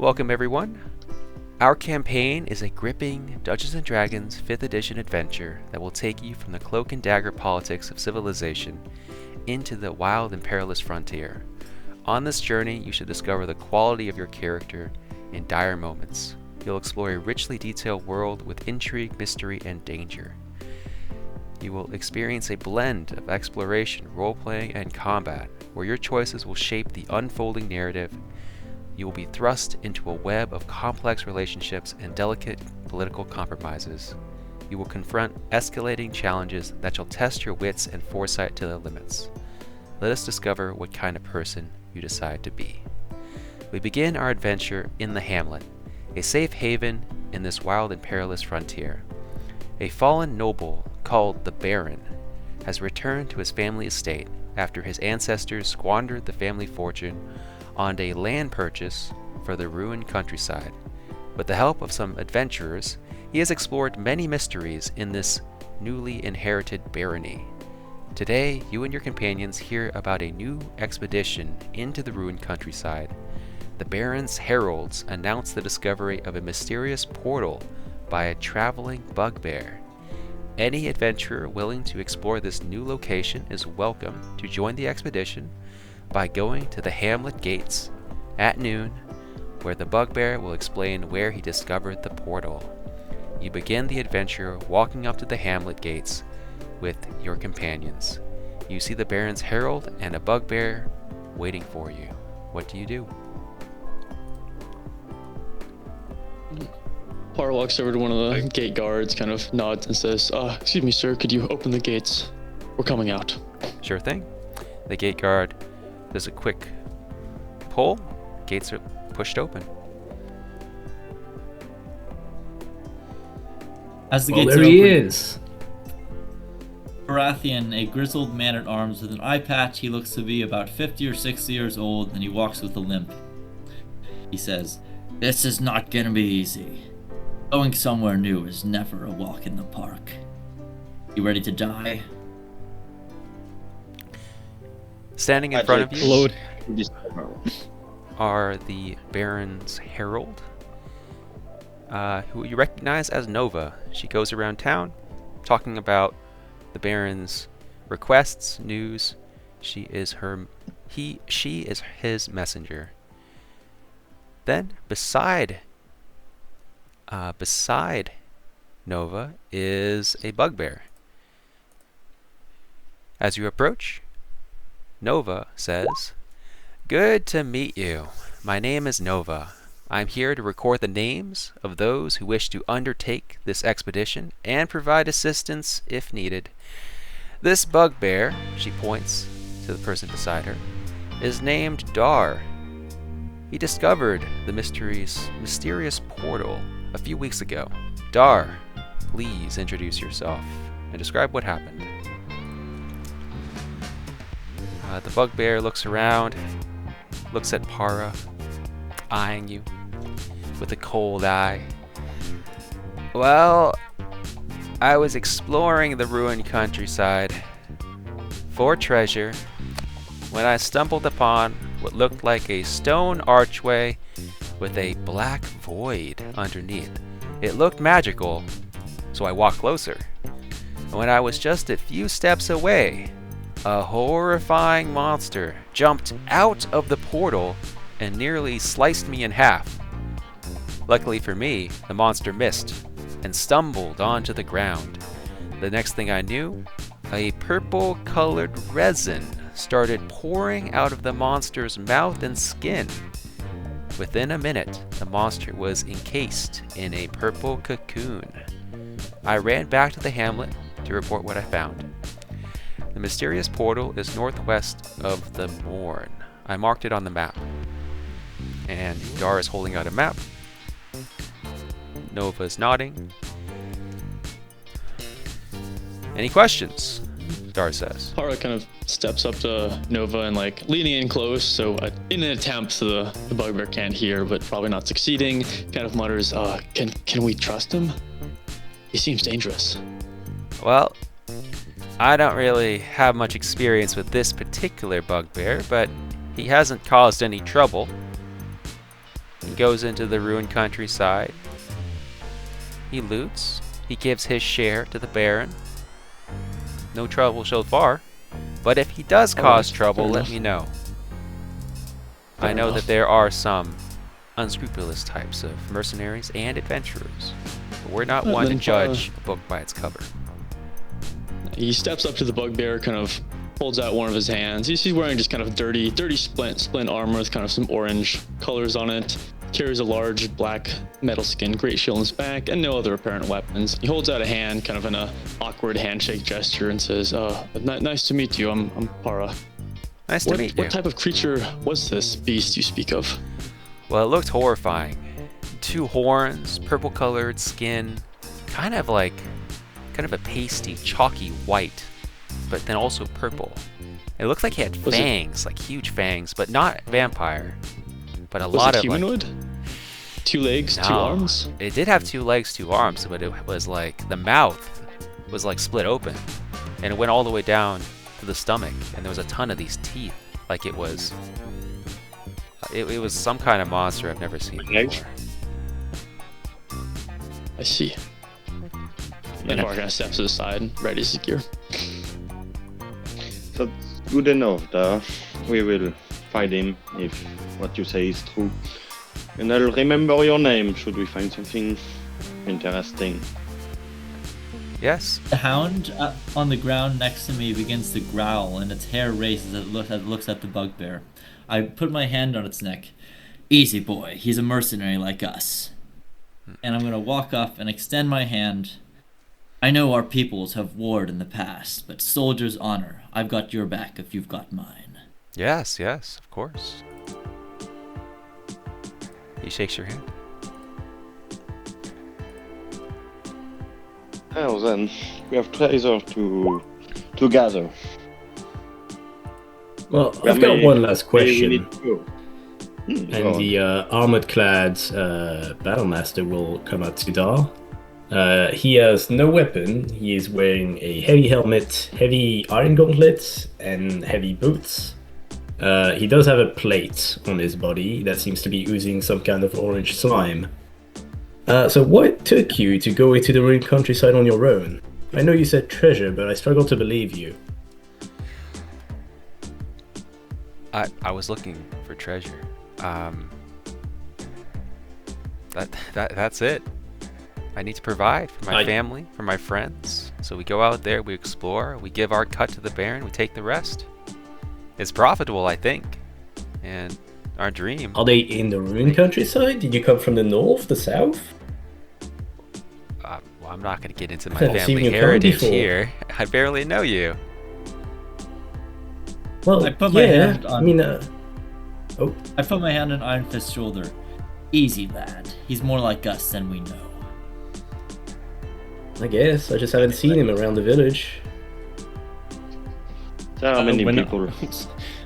Welcome everyone. Our campaign is a gripping Dungeons & Dragons 5th edition adventure that will take you from the cloak and dagger politics of civilization into the wild and perilous frontier. On this journey, you should discover the quality of your character in dire moments. You'll explore a richly detailed world with intrigue, mystery, and danger. You will experience a blend of exploration, role-playing, and combat, where your choices will shape the unfolding narrative. You will be thrust into a web of complex relationships and delicate political compromises. You will confront escalating challenges that shall test your wits and foresight to their limits. Let us discover what kind of person you decide to be. We begin our adventure in the Hamlet, a safe haven in this wild and perilous frontier. A fallen noble called the Baron has returned to his family estate after his ancestors squandered the family fortune on a land purchase for the ruined countryside. With the help of some adventurers, he has explored many mysteries in this newly inherited barony. Today, you and your companions hear about a new expedition into the ruined countryside. The Baron's heralds announce the discovery of a mysterious portal by a traveling bugbear. Any adventurer willing to explore this new location is welcome to join the expedition by going to the Hamlet gates at noon, where the bugbear will explain where he discovered the portal. You begin the adventure walking up to the Hamlet gates with your companions. You see the Baron's herald and a bugbear waiting for you. What do you do? Par walks over to one of the gate guards, kind of nods and says, excuse me, sir, could you open the gates? We're coming out. Sure thing. The gate guard does a quick pull. Gates are pushed open. As the Well, gates there are he open, is. Baratheon, a grizzled man at arms with an eye patch, he looks to be about 50 or 60 years old, and he walks with a limp. He says, "This is not gonna be easy. Going somewhere new is never a walk in the park. You ready to die?" Standing in front of you Load. are the Baron's herald, who you recognize as Nova. She goes around town talking about the Baron's requests, news. She is his messenger. Then beside Nova is a bugbear. As you approach, Nova says, "Good to meet you. My name is Nova. I'm here to record the names of those who wish to undertake this expedition and provide assistance if needed. This bugbear," she points to the person beside her, "is named Dar. He discovered the mysterious portal a few weeks ago. Dar, please introduce yourself and describe what happened." The bugbear looks around, looks at Para, eyeing you with a cold eye. "Well, I was exploring the ruined countryside for treasure when I stumbled upon what looked like a stone archway with a black void underneath. It looked magical, so I walked closer. When I was just a few steps away, a horrifying monster jumped out of the portal and nearly sliced me in half. Luckily for me, the monster missed and stumbled onto the ground. The next thing I knew, a purple-colored resin started pouring out of the monster's mouth and skin. Within a minute, the monster was encased in a purple cocoon. I ran back to the Hamlet to report what I found. The mysterious portal is northwest of the Morn. I marked it on the map." And Dar is holding out a map. Nova's nodding. "Any questions?" Dar says. Para kind of steps up to Nova and leaning in close, so in an attempt so the bugbear can't hear, but probably not succeeding, kind of mutters, can we trust him? He seems dangerous. "Well, I don't really have much experience with this particular bugbear, but he hasn't caused any trouble." He goes into the ruined countryside. He loots. He gives his share to the Baron. No trouble so far. But if he does cause trouble, let me know. I know that there are some unscrupulous types of mercenaries and adventurers. But we're not one to judge a book by its cover. He steps up to the bugbear, kind of holds out one of his hands. He's wearing just kind of dirty splint armor with kind of some orange colors on it. Carries a large black metal skin great shield on his back and no other apparent weapons. He holds out a hand, kind of in a awkward handshake gesture, and says, nice to meet you. I'm Para. Nice to meet you. What type of creature was this beast you speak of? Well, it looked horrifying. 2 horns, purple-colored skin, kind of a pasty, chalky white, but then also purple. It looked like he had fangs, like huge fangs, but not vampire. But a lot of humanoid? 2 legs, no, 2 arms? It did have 2 legs, 2 arms, but it was like the mouth was like split open, and it went all the way down to the stomach, and there was a ton of these teeth. Like it was some kind of monster I've never seen before. I see. And Bart kind of steps to the side and readies his gear. That's good enough there. We will find him if what you say is true. And I'll remember your name should we find something interesting. Yes. The hound on the ground next to me begins to growl, and its hair raises as it looks at the bugbear. I put my hand on its neck. Easy boy, he's a mercenary like us. And I'm going to walk up and extend my hand. I know our peoples have warred in the past, but soldier's honor, I've got your back if you've got mine. Yes, of course. He shakes your hand. Well then, we have treasure to gather. Well, I've got one last We question. need to go. And the armored-clad battlemaster will come out to Dar. He has no weapon. He is wearing a heavy helmet, heavy iron gauntlets, and heavy boots. He does have a plate on his body that seems to be oozing some kind of orange slime. So what took you to go into the ruined countryside on your own? I know you said treasure, but I struggle to believe you. I was looking for treasure. That's it. I need to provide for my family, for my friends. So we go out there, we explore, we give our cut to the Baron, we take the rest. It's profitable, I think. And our dream. Are they in the ruined countryside? Did you come from the north, the south? Well, I'm not going to get into my I've seen family you come heritage before. here. I barely know you. Well, I put my hand on. I mean, I put my hand on Iron Fist's shoulder. Easy, lad. He's more like us than we know. I guess. I just haven't seen him around the village. There are many when- people.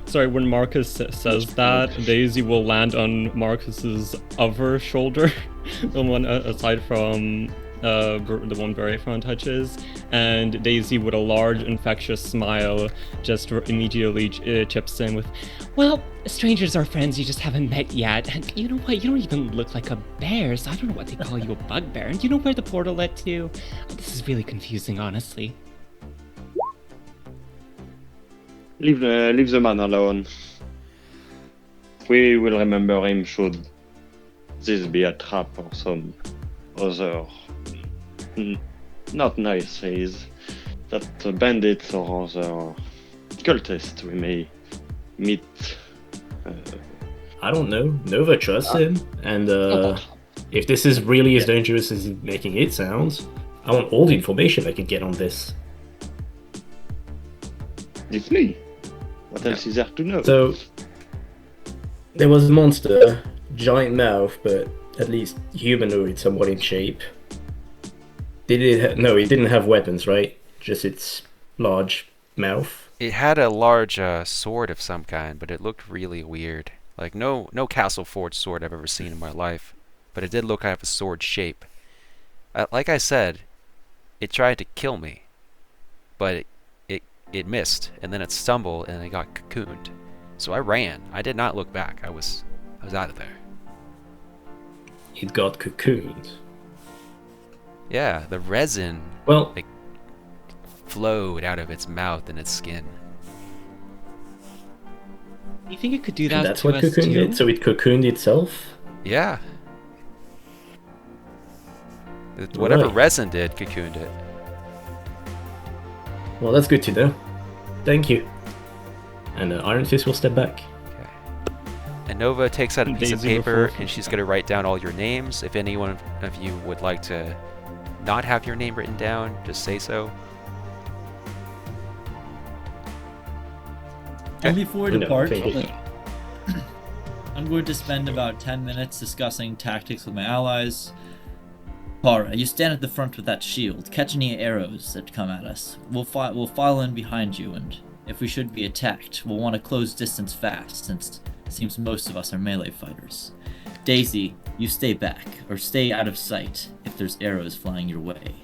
Sorry, when Marcus says that, Daisy will land on Marcus's other shoulder, the one aside from the one Verifron touches, and Daisy, with a large, infectious smile, just immediately chips in with, Well, strangers are friends you just haven't met yet, and you know what? You don't even look like a bear, so I don't know what they call you, a bugbear. And do you know where the portal led to? This is really confusing, honestly. Leave the man alone. We will remember him should this be a trap or some other not nice ways that bandits or other cultists we may meet. I don't know. Nova trusts him, and if this is really as dangerous as he's making it sound, I want all the information I can get on this. It's me. What else is there to know? So, there was a monster, giant mouth, but at least humanoid, somewhat in shape. No, it didn't have weapons, right? Just its large mouth. It had a large sword of some kind, but it looked really weird. Like no castle forged sword I've ever seen in my life, but it did look like a sword shape. Like I said, it tried to kill me, but it missed, and then it stumbled and it got cocooned. So I ran. I did not look back. I was out of there. it got cocooned. Yeah, the resin Well, flowed out of its mouth and its skin. You think it could do that and that's to what us cocooned too? it. So it cocooned itself. Yeah. Whatever Right. resin did, cocooned it. Well, that's good to know. Thank you. And Iron Fist will step back. And Nova takes out a piece of Daisy will paper fall and she's going to write down all your names. If anyone of you would like to not have your name written down, just say so. And before we No, depart, thank you. I'm going to spend about 10 minutes discussing tactics with my allies. Para, you stand at the front with that shield. Catch any arrows that come at us. We'll file in behind you, and if we should be attacked, we'll want to close distance fast, since it seems most of us are melee fighters. Daisy, you stay back, or stay out of sight if there's arrows flying your way.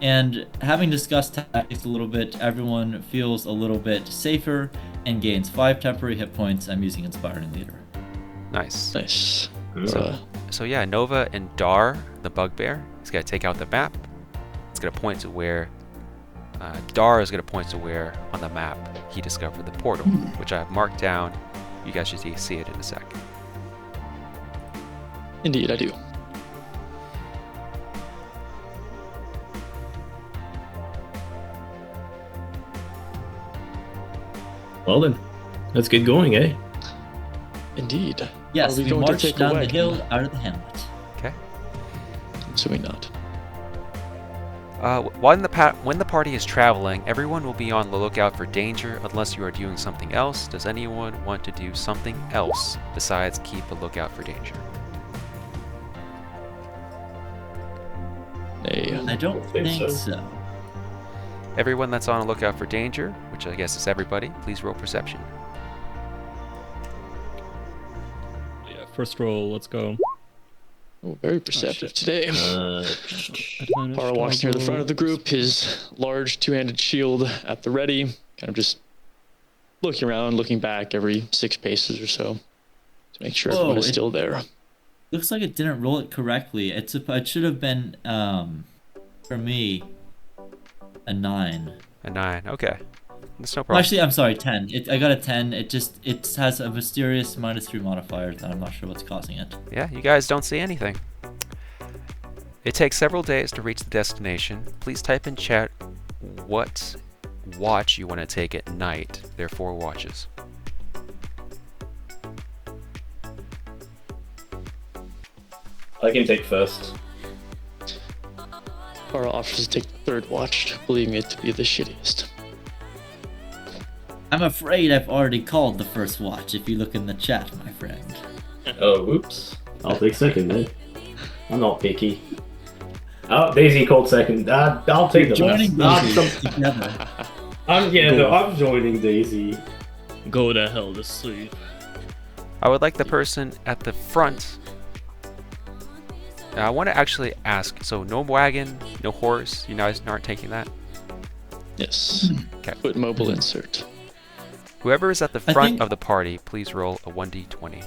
And having discussed tactics a little bit, everyone feels a little bit safer and gains 5 temporary hit points. I'm using Inspiring Leader. Nice. Nice. So yeah, Nova and Dar, the bugbear, is going to take out the map. It's going to point to where... Dar is going to point to where on the map he discovered the portal, which I have marked down. You guys should see it in a sec. Indeed, I do. Well then, let's get going, eh? Indeed. Yes, Are we we going to march take a down the wagon? hill out of the hamlet. Okay. Assuming not. When the party is traveling, everyone will be on the lookout for danger unless you are doing something else. Does anyone want to do something else besides keep a lookout for danger? Nay. I don't think think so. so. Everyone that's on a lookout for danger, which I guess is everybody, please roll perception. Yeah, first roll, let's go. Oh, very perceptive today. Advantage Para walks near the front of the toggle. group, his large two-handed shield at the ready, kind of just looking around, looking back every 6 paces or so to make sure everyone is still there. Looks like it didn't roll it correctly. It should have been, for me, a 9. A 9. Okay. That's no Well, problem. actually, I'm sorry, 10. I got a 10. It has a mysterious -3 modifier that I'm not sure what's causing it. Yeah, you guys don't see anything. It takes several days to reach the destination. Please type in chat what watch you want to take at night. There are 4 watches. I can take first. Para offers to take the third watch, believing it to be the shittiest. I'm afraid I've already called the first watch if you look in the chat, my friend. Oh, whoops. I'll take second then. I'm not picky. Oh, Daisy called second. I'll take the Joining last. Daisy together. I'm joining Daisy. Go to hell to sleep. I would like the person at the front. I want to actually ask, so no wagon, no horse, you guys aren't taking that? Yes. Okay. Put mobile insert. Whoever is at the I front think- of the party, please roll a 1d20.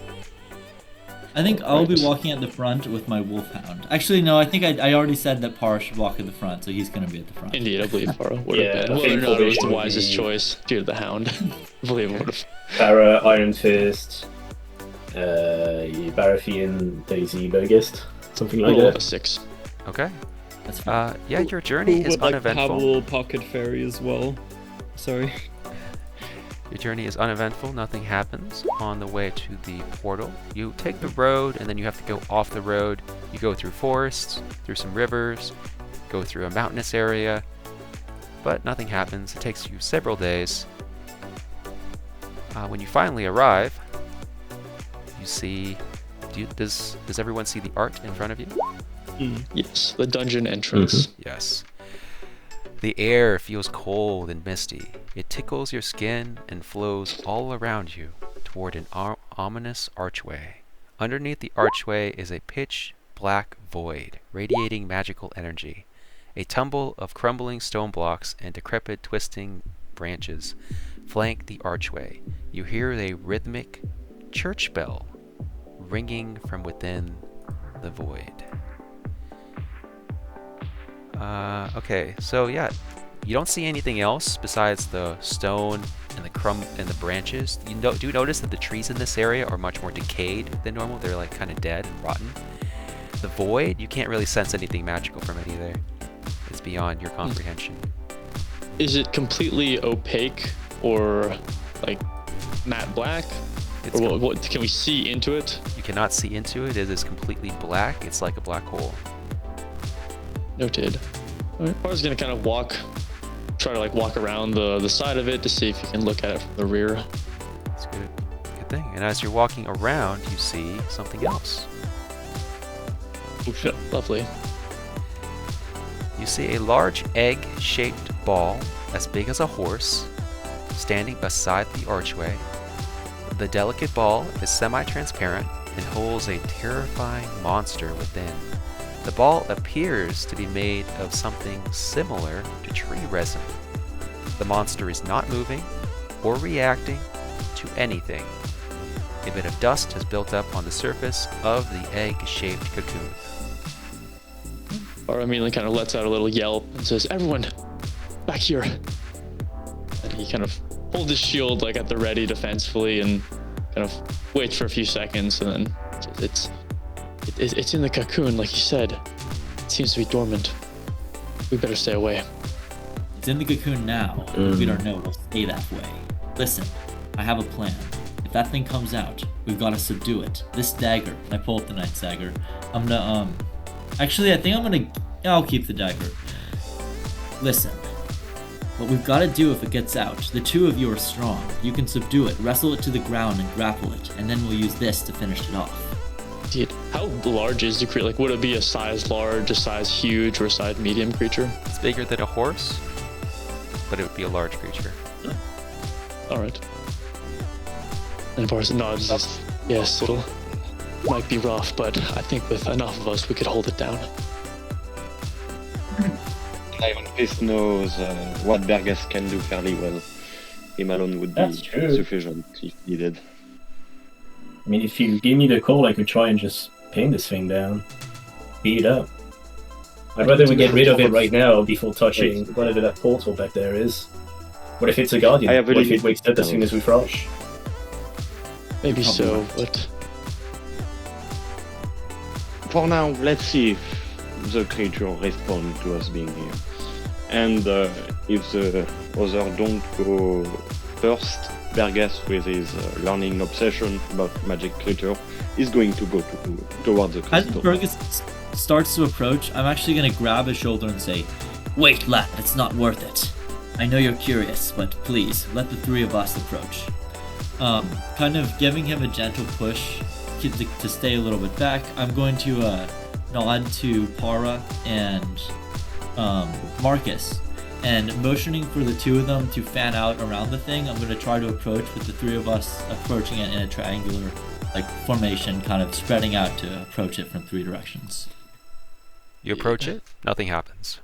I think I'll be Right. walking at the front with my wolfhound. Actually, no, I think I already said that Par should walk at the front, so he's going to be at the front. Indeed, I believe Para would Yeah, have I been. think Whether or not it was the formation would wisest be- choice due to the hound. I believe it would have. Para, Iron Fist, Baratheon, Daisy, Burgist. Something like Roll of a that. 6. Okay. That's fine. Yeah, your journey Who is would like to have a uneventful. little pocket fairy as well? Sorry. Your journey is uneventful. Nothing happens on the way to the portal. You take the road, and then you have to go off the road. You go through forests, through some rivers, go through a mountainous area, but nothing happens. It takes you several days. When you finally arrive, you see... Does everyone see the art in front of you? Yes, the dungeon entrance. Yes. The air feels cold and misty. It tickles your skin and flows all around you toward an ominous archway. Underneath the archway is a pitch black void, radiating magical energy. A tumble of crumbling stone blocks and decrepit twisting branches flank the archway. You hear a rhythmic church bell ringing from within the void. Okay, so yeah, you don't see anything else besides the stone and the crumb and the branches. You do notice that the trees in this area are much more decayed than normal. They're like kind of dead and rotten. The void, you can't really sense anything magical from it either. It's beyond your comprehension. Is it completely opaque or like matte black? It's Or what, can we see into it? You cannot see into it. It is completely black. It's like a black hole. Noted. Alright, I was gonna kind of try to like walk around the side of it to see if you can look at it from the rear. That's good. Good thing. And as you're walking around, you see something else. Oh shit, lovely. You see a large egg-shaped ball as big as a horse standing beside the archway. The delicate ball is semi-transparent and holds a terrifying monster within. The ball appears to be made of something similar to tree resin. The monster is not moving or reacting to anything. A bit of dust has built up on the surface of the egg-shaped cocoon. Or immediately kind of lets out a little yelp and says, "Everyone, back here!" And he kind of holds his shield like at the ready defensively and kind of waits for a few seconds, and then says, it's in the cocoon, like you said. It seems to be dormant. We better stay away. It's in the cocoon now. We don't know it'll stay that way. Listen, I have a plan. If that thing comes out, we've got to subdue it. This dagger, I pull up the knight's dagger. I'm gonna, actually, I think I'll keep the dagger. Listen, what we've got to do if it gets out, the two of you are strong. You can subdue it, wrestle it to the ground and grapple it, and then we'll use this to finish it off. Dude, how large is the creature? Like, would it be a size large, a size huge, or a size medium creature? It's bigger than a horse, but it would be a large creature. Alright. And Boris nods and says, "Yes, it'll might be rough, but I think with enough of us, we could hold it down." Iron Fist knows what Berges can do fairly well. Him alone would be sufficient if needed. I mean, if you give me the call, I could try and just pin this thing down. Beat it up. I'd rather we get rid of it right now before touching whatever that portal back there is. What if it's a guardian? What if it wakes up as soon as we rush? Maybe so, but... For now, let's see if the creature responds to us being here. And if the other don't go first, Berges, with his learning obsession about magic creature, is going to go towards the crystal. As Berges starts to approach, I'm actually going to grab his shoulder and say, "Wait, lad, it's not worth it. I know you're curious, but please, let the three of us approach." Kind of giving him a gentle push to stay a little bit back. I'm going to nod to Para and Marcus, and motioning for the two of them to fan out around the thing. I'm going to try to approach with the three of us approaching it in a triangular formation, kind of spreading out to approach it from three directions. You approach it, nothing happens.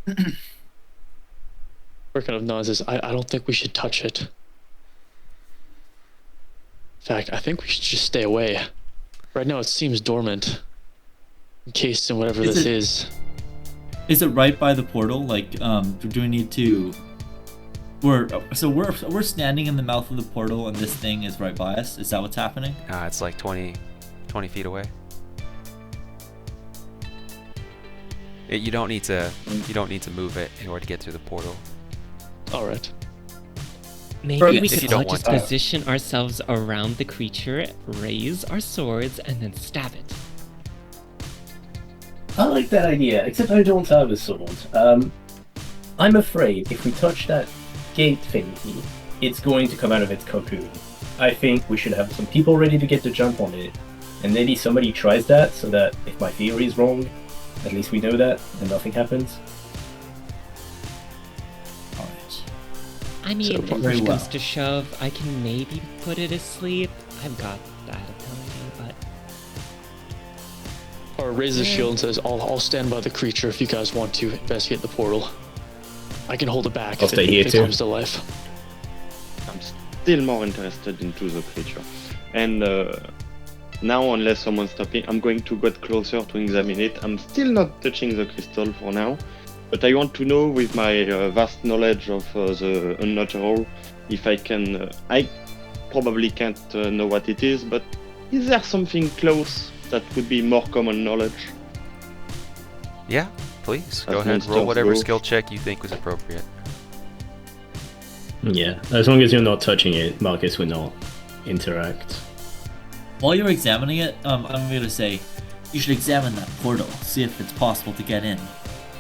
We're kind of nods as, I don't think we should touch it. In fact, I think we should just stay away. Right now it seems dormant. Encased in whatever this is. Is it right by the portal? Like, do we need to... We're standing in the mouth of the portal and this thing is right by us? Is that what's happening? It's like 20 feet away. You don't need to move it in order to get through the portal. Alright. Maybe we could all just position ourselves around the creature, raise our swords, and then stab it. I like that idea, except I don't have a sword. I'm afraid if we touch that gate thingy, it's going to come out of its cocoon. I think we should have some people ready to get the jump on it, and maybe somebody tries that so that if my theory is wrong, at least we know that and nothing happens. Alright. I mean, if push comes to shove, I can maybe put it asleep. I've got that ability, but... Or raises his shield and says, I'll stand by the creature if you guys want to investigate the portal. I can hold it back if it comes to life. I'm still more interested into the creature. And Now, unless someone's stopping, I'm going to get closer to examine it. I'm still not touching the crystal for now, but I want to know, with my vast knowledge of the unnatural, if I can. I probably can't know what it is, but is there something close that would be more common knowledge? Yeah, please. As Go ahead, roll monsters whatever go. skill check you think was appropriate. Yeah, as long as you're not touching it, Marcus will not interact. While you're examining it, I'm gonna say, you should examine that portal, see if it's possible to get in.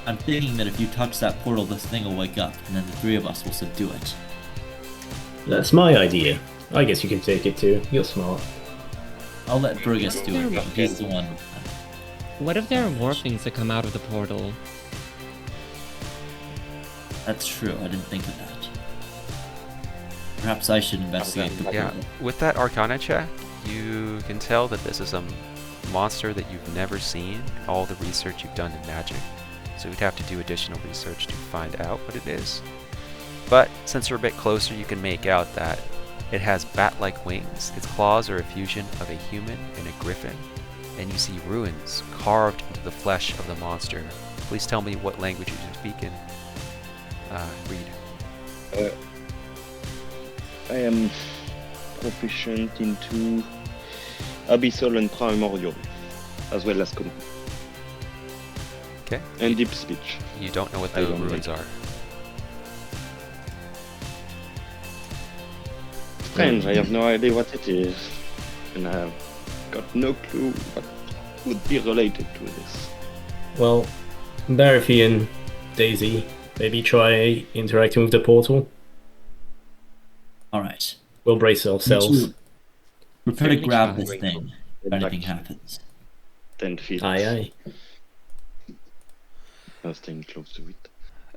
I'm thinking that if you touch that portal, this thing will wake up, and then the three of us will subdue it. That's my idea. I guess you can take it too. You're smart. I'll let Burgess do it, though. He's the one. What if there are more things that come out of the portal? That's true, I didn't think of that. Perhaps I should investigate the Yeah, portal. with that Arcana check, you can tell that this is a monster that you've never seen. All the research you've done in magic, so we'd have to do additional research to find out what it is. But since you're a bit closer, you can make out that it has bat-like wings. Its claws are a fusion of a human and a griffin, and you see runes carved into the flesh of the monster. Please tell me what language you speak in. Read. I am proficient into Abyssal and Primordial, as well as Common. Okay. And Deep Speech. You don't know what I the don't runes think. are. Strange, I have no idea what it is. And I have got no clue what would be related to this. Well, Barathy and Daisy, maybe try interacting with the portal. Alright. We'll brace ourselves. Prepare to Fairly grab fast. this thing if anything happens. 10 feet. Aye, aye. I'm staying close to it.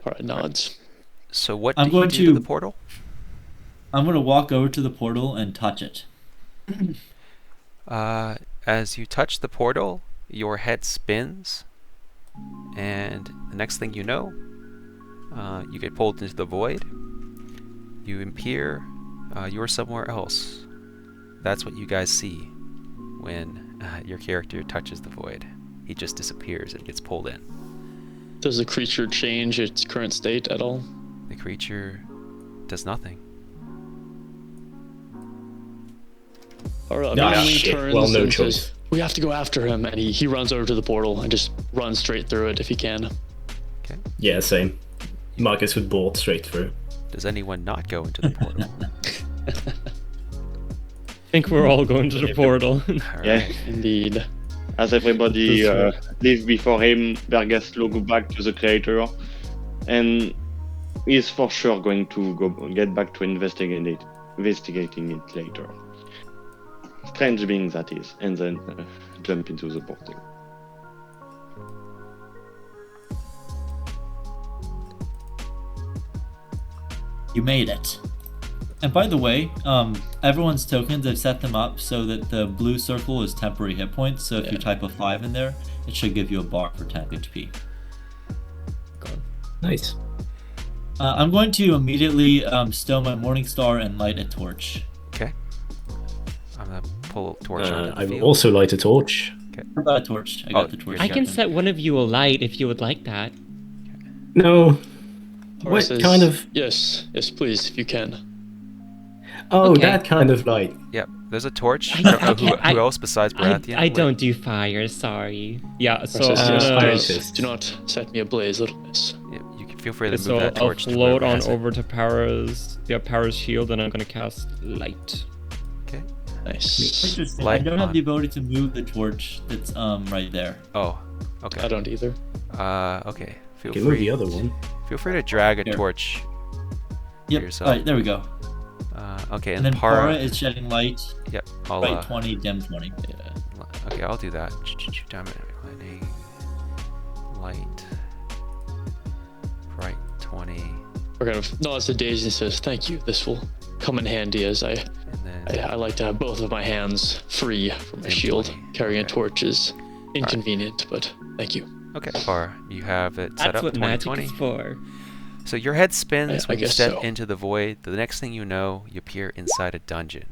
All right, nods. So what I'm do you going do to the to- portal? I'm gonna walk over to the portal and touch it. As you touch the portal, your head spins, and the next thing you know, you get pulled into the void. You appear, you're somewhere else. That's what you guys see when your character touches the void. He just disappears and gets pulled in. Does the creature change its current state at all? The creature does nothing. Or Ah, immediately shit. turns Well, no and choice. says, "We have to go after him," and he runs over to the portal and just runs straight through it if he can. Yeah, same. Marcus would bolt straight through. Does anyone not go into the portal? I think we're all going to the portal. All Yeah. right. Indeed. As everybody That's leaves before him, Bergas looks back to the creator, and is for sure going to get back to investigating it later. Strange being that is, and then jump into the portal. You made it. And by the way, everyone's tokens, I've set them up so that the blue circle is temporary hit points. So if you type a 5 in there, it should give you a bar for 10 HP. Nice. I'm going to immediately stow my Morning Star and light a torch. Okay. I'm gonna pull a torch onto the I will field. also light a torch. I got a torch. I got the torch. I can Captain. set one of you alight if you would like that. No. Or What says, kind of... Yes, please, if you can. Oh, Okay. that kind of light. Yep. There's a torch. I- I don't know I who, can't- who else besides Baratheon? I don't do fire, sorry. Yeah, so Or says, I'm yes, gonna, please, do not set me ablaze, little miss. Yep, you can feel free to move so that I'll torch to float whoever on has it. over to Para's shield, and I'm gonna cast light. Okay. Nice. Interesting. Light I don't have on. the ability to move the torch that's right there. Oh. Okay. I don't either. Okay. Feel Okay, move free. the other one. Feel free to drag a Here. torch. Yep. yourself. Alright, there we go. Okay, And and then Para. Para is shedding light. Yep. I'll. Right 20, dim 20. Yeah. Okay, I'll do that. Diamond lighting. Light. Bright 20. We're kind of nods to Daisy and says, "Thank you. This will come in handy as And then. I like to have both of my hands free from my shield. Simply. Carrying a Okay. torch is inconvenient, but thank you." Okay, Para. You have it set That's up what magic 2020. is for. So your head spins I when you guess step so. into the void. The next thing you know, you appear inside a dungeon.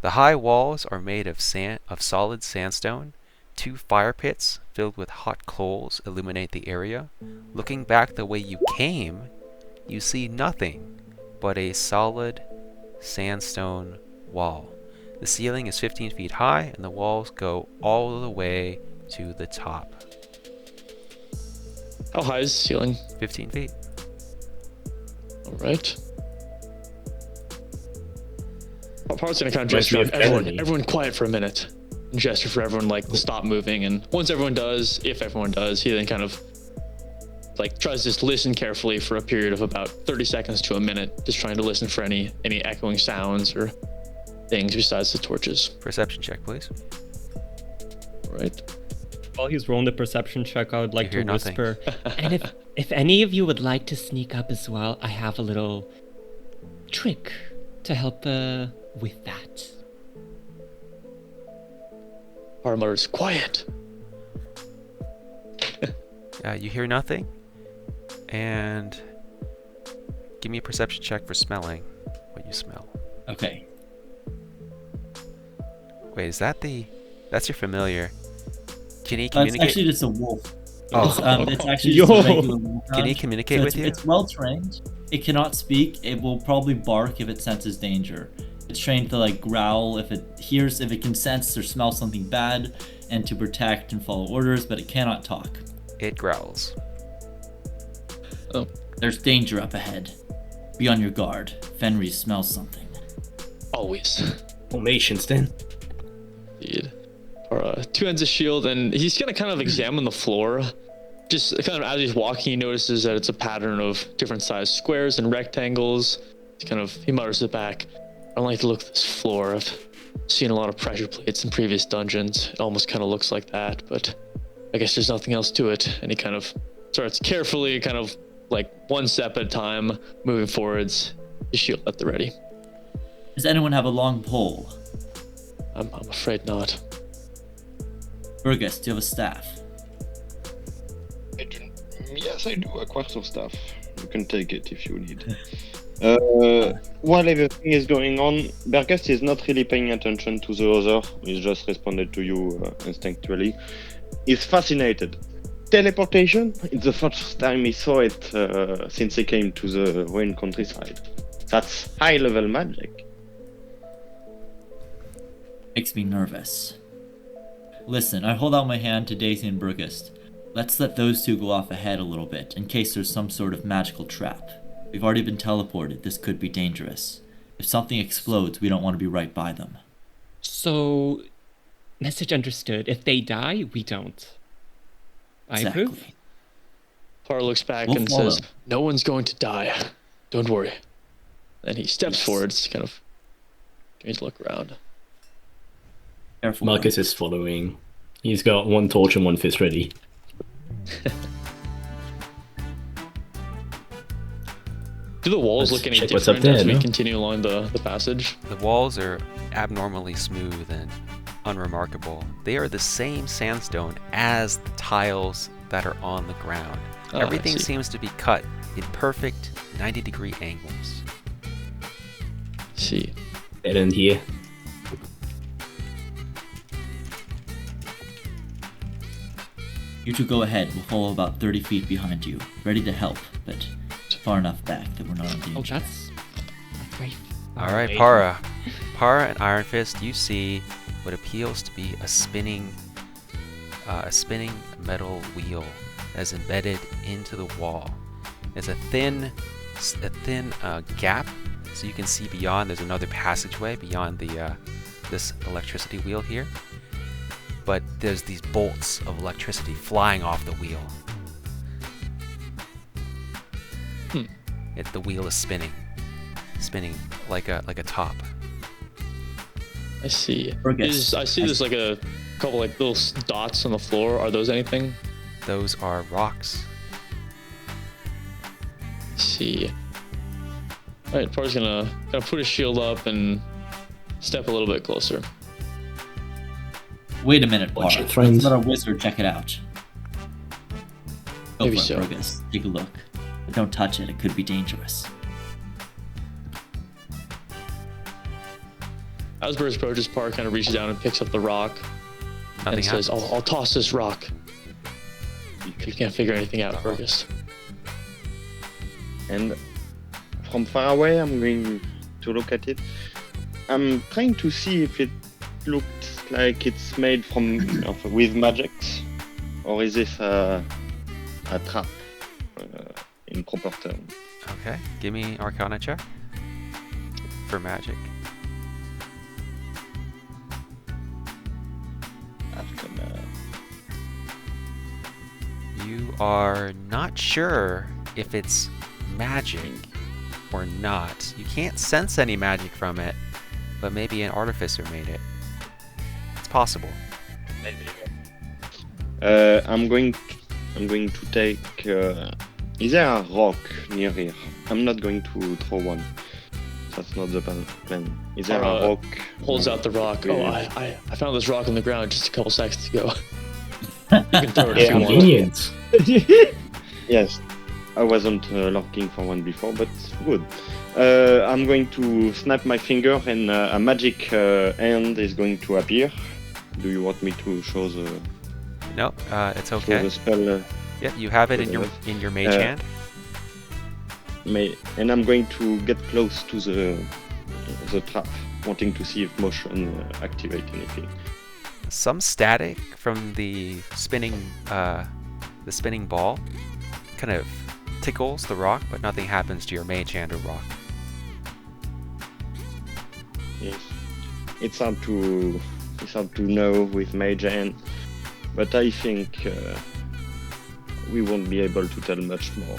The high walls are made of solid sandstone. 2 fire pits filled with hot coals illuminate the area. Looking back the way you came, you see nothing but a solid sandstone wall. The ceiling is 15 feet high, and the walls go all the way to the top. How high is the ceiling? 15 feet. All right. Par's gonna kind of Reminds me gesture. of barony. Everyone quiet for a minute. And gesture for everyone like to stop moving. And once everyone does, if everyone does, he then kind of like tries to just listen carefully for a period of about 30 seconds to a minute, just trying to listen for any echoing sounds or things besides the torches. Perception check, please. All right. While he's rolling the perception check, I would like You to hear nothing. whisper. And if any of you would like to sneak up as well, I have a little trick to help with that. Par mutters, quiet. You hear nothing, and give me a perception check for smelling what you smell. Okay. Wait, is that that's your familiar? Can he It's communicate? actually just a wolf. Oh. It's actually just a Yo. regular wolf. Can he communicate with you? It's well trained. It cannot speak. It will probably bark if it senses danger. It's trained to like growl if it can sense or smell something bad, and to protect and follow orders, but it cannot talk. It growls. Oh, There's danger up ahead. Be on your guard. Fenris smells something. always. Formations then. Indeed. Par two hands of shield, and he's gonna kind of examine the floor. Just kind of as he's walking, he notices that it's a pattern of different sized squares and rectangles. He mutters it back. I don't like to look at this floor. I've seen a lot of pressure plates in previous dungeons. It almost kind of looks like that, but I guess there's nothing else to it. And he kind of starts carefully, kind of like one step at a time, moving forwards, his shield at the ready. Does anyone have a long pole? I'm afraid not. Burgess, do you have a staff? Yes, I do. A quarter staff. You can take it if you need. While everything is going on, Bergast is not really paying attention to the other. He's just responded to you instinctually. He's fascinated. Teleportation? It's the first time he saw it since he came to the Ruin countryside. That's high-level magic. Makes me nervous. Listen, I hold out my hand to Daisy and Burgess. Let's let those two go off ahead a little bit, in case there's some sort of magical trap. We've already been teleported, this could be dangerous. If something explodes, we don't want to be right by them. So, message understood. If they die, we don't. I approve. Exactly. Par looks back We'll and follow. says, "No one's going to die. Don't worry." Then he steps forwards, kind of trying to look around. Careful. Marcus is following. He's got one torch and one fist ready. Do the walls Let's look any check what's up different there, as we no? continue along the passage? The walls are abnormally smooth and unremarkable. They are the same sandstone as the tiles that are on the ground. Oh, I Everything see. seems to be cut in perfect 90-degree angles. See. Dead end here. You two go ahead, we'll follow about 30 feet behind you, ready to help, but far enough back that we're not in Oh, danger. that's very All right, Para. Para and Iron Fist, you see what appears to be a spinning metal wheel that is embedded into the wall. There's a thin gap, so you can see beyond. There's another passageway beyond the this electricity wheel here. But there's these bolts of electricity flying off the wheel. The wheel is spinning like a top. I see. Burgess. I see there's like a couple like little dots on the floor. Are those anything? Those are rocks. I see. Alright, Par's gonna put his shield up and step a little bit closer. Wait a minute, Bar. Watch it, Let's friends. let our wizard check it out. Go Maybe for so. it, Burgess. Take a look. But don't touch it, it could be dangerous. as Burgess approaches, Parr kind of reaches down and picks up the rock Nothing and says, happens. I'll toss this rock. You can't figure anything out, Burgess. And from far away, I'm going to look at it. I'm trying to see if it looks like it's made with magics, or is this a trap in proper terms? Okay, give me Arcana check for magic. You are not sure if it's magic or not. You can't sense any magic from it, but maybe an artificer made it. It's possible. I'm going to take. Is there a rock near here? I'm not going to throw one. That's not the plan. Is there a rock? Holds out the rock. Oh, I found this rock on the ground just a couple seconds ago. You can throw it if you want. Convenient. Yes, I wasn't looking for one before, but good. I'm going to snap my finger and a magic hand is going to appear. Do you want me to show the? No, it's Show okay. the spell? Yeah, you have it in your mage hand. And I'm going to get close to the trap, wanting to see if motion activate anything. Some static from the spinning ball kind of tickles the rock, but nothing happens to your mage hand or rock. Yes, it's hard to know with mage hand, but I think we won't be able to tell much more.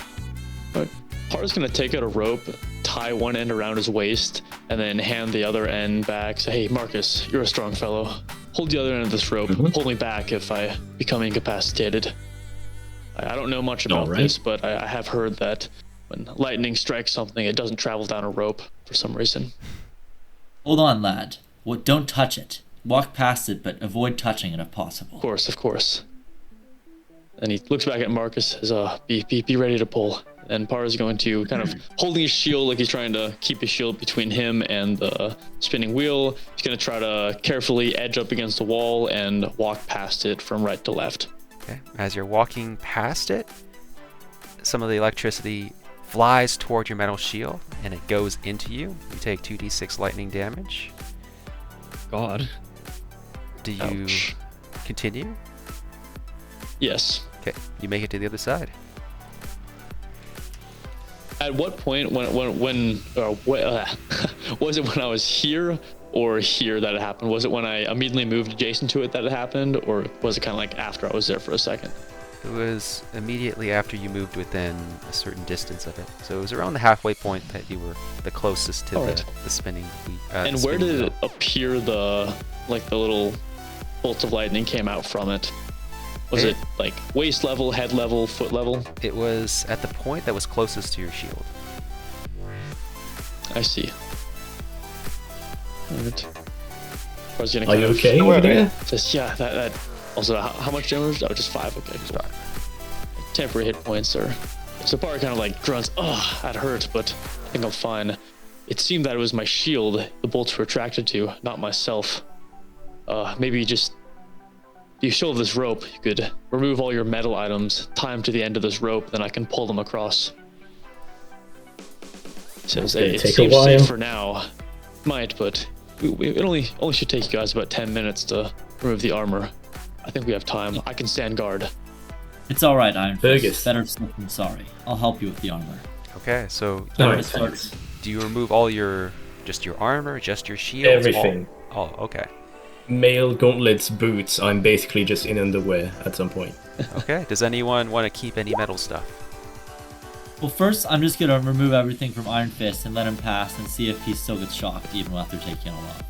But Parr's gonna take out a rope, tie one end around his waist, and then hand the other end back. Say, hey, Marcus, you're a strong fellow. Hold the other end of this rope. Pull me back if I become incapacitated. I don't know much about this, but I have heard that when lightning strikes something, it doesn't travel down a rope for some reason. Hold on, lad. Don't touch it. Walk past it, but avoid touching it if possible. Of course. And he looks back at Marcus and says, be ready to pull. And Parr is going to kind of holding his shield like he's trying to keep his shield between him and the spinning wheel. He's going to try to carefully edge up against the wall and walk past it from right to left. Okay. As you're walking past it, some of the electricity flies toward your metal shield and it goes into you. You take 2d6 lightning damage. God. Do you Ouch. continue? Yes. Okay, you make it to the other side. At what point was it when I was here or here that it happened? Was it when I immediately moved adjacent to it that it happened, or was it kind of like after I was there for a second? It was immediately after you moved within a certain distance of it. So it was around the halfway point that you were the closest to the spinning wheel. And where did it appear the little bolts of lightning came out from it? Was it like waist level, head level, foot level? It was at the point that was closest to your shield. I see. Alright. Are you okay over there? Says, yeah, that. Also, how much damage? Oh, just 5. Okay, cool. Temporary hit points are. So Parr kind of like grunts, ugh, that hurt, but I think I'm fine. It seemed that it was my shield the bolts were attracted to, not myself. Maybe just. If you show this rope, you could remove all your metal items, tie them to the end of this rope, then I can pull them across. Says, it seems safe for now. Might, but it only should take you guys about 10 minutes to remove the armor. I think we have time. I can stand guard. It's all right, Iron Fergus. Fist. Better safe than sorry. I'll help you with the armor. Okay, so Thanks. do you remove all just your armor, just your shield? Everything. Oh, okay. Mail, gauntlets, boots. I'm basically just in underwear at some point. Okay. Does anyone want to keep any metal stuff? Well, first, I'm just gonna remove everything from Iron Fist and let him pass and see if he still gets shocked even after taking it all off.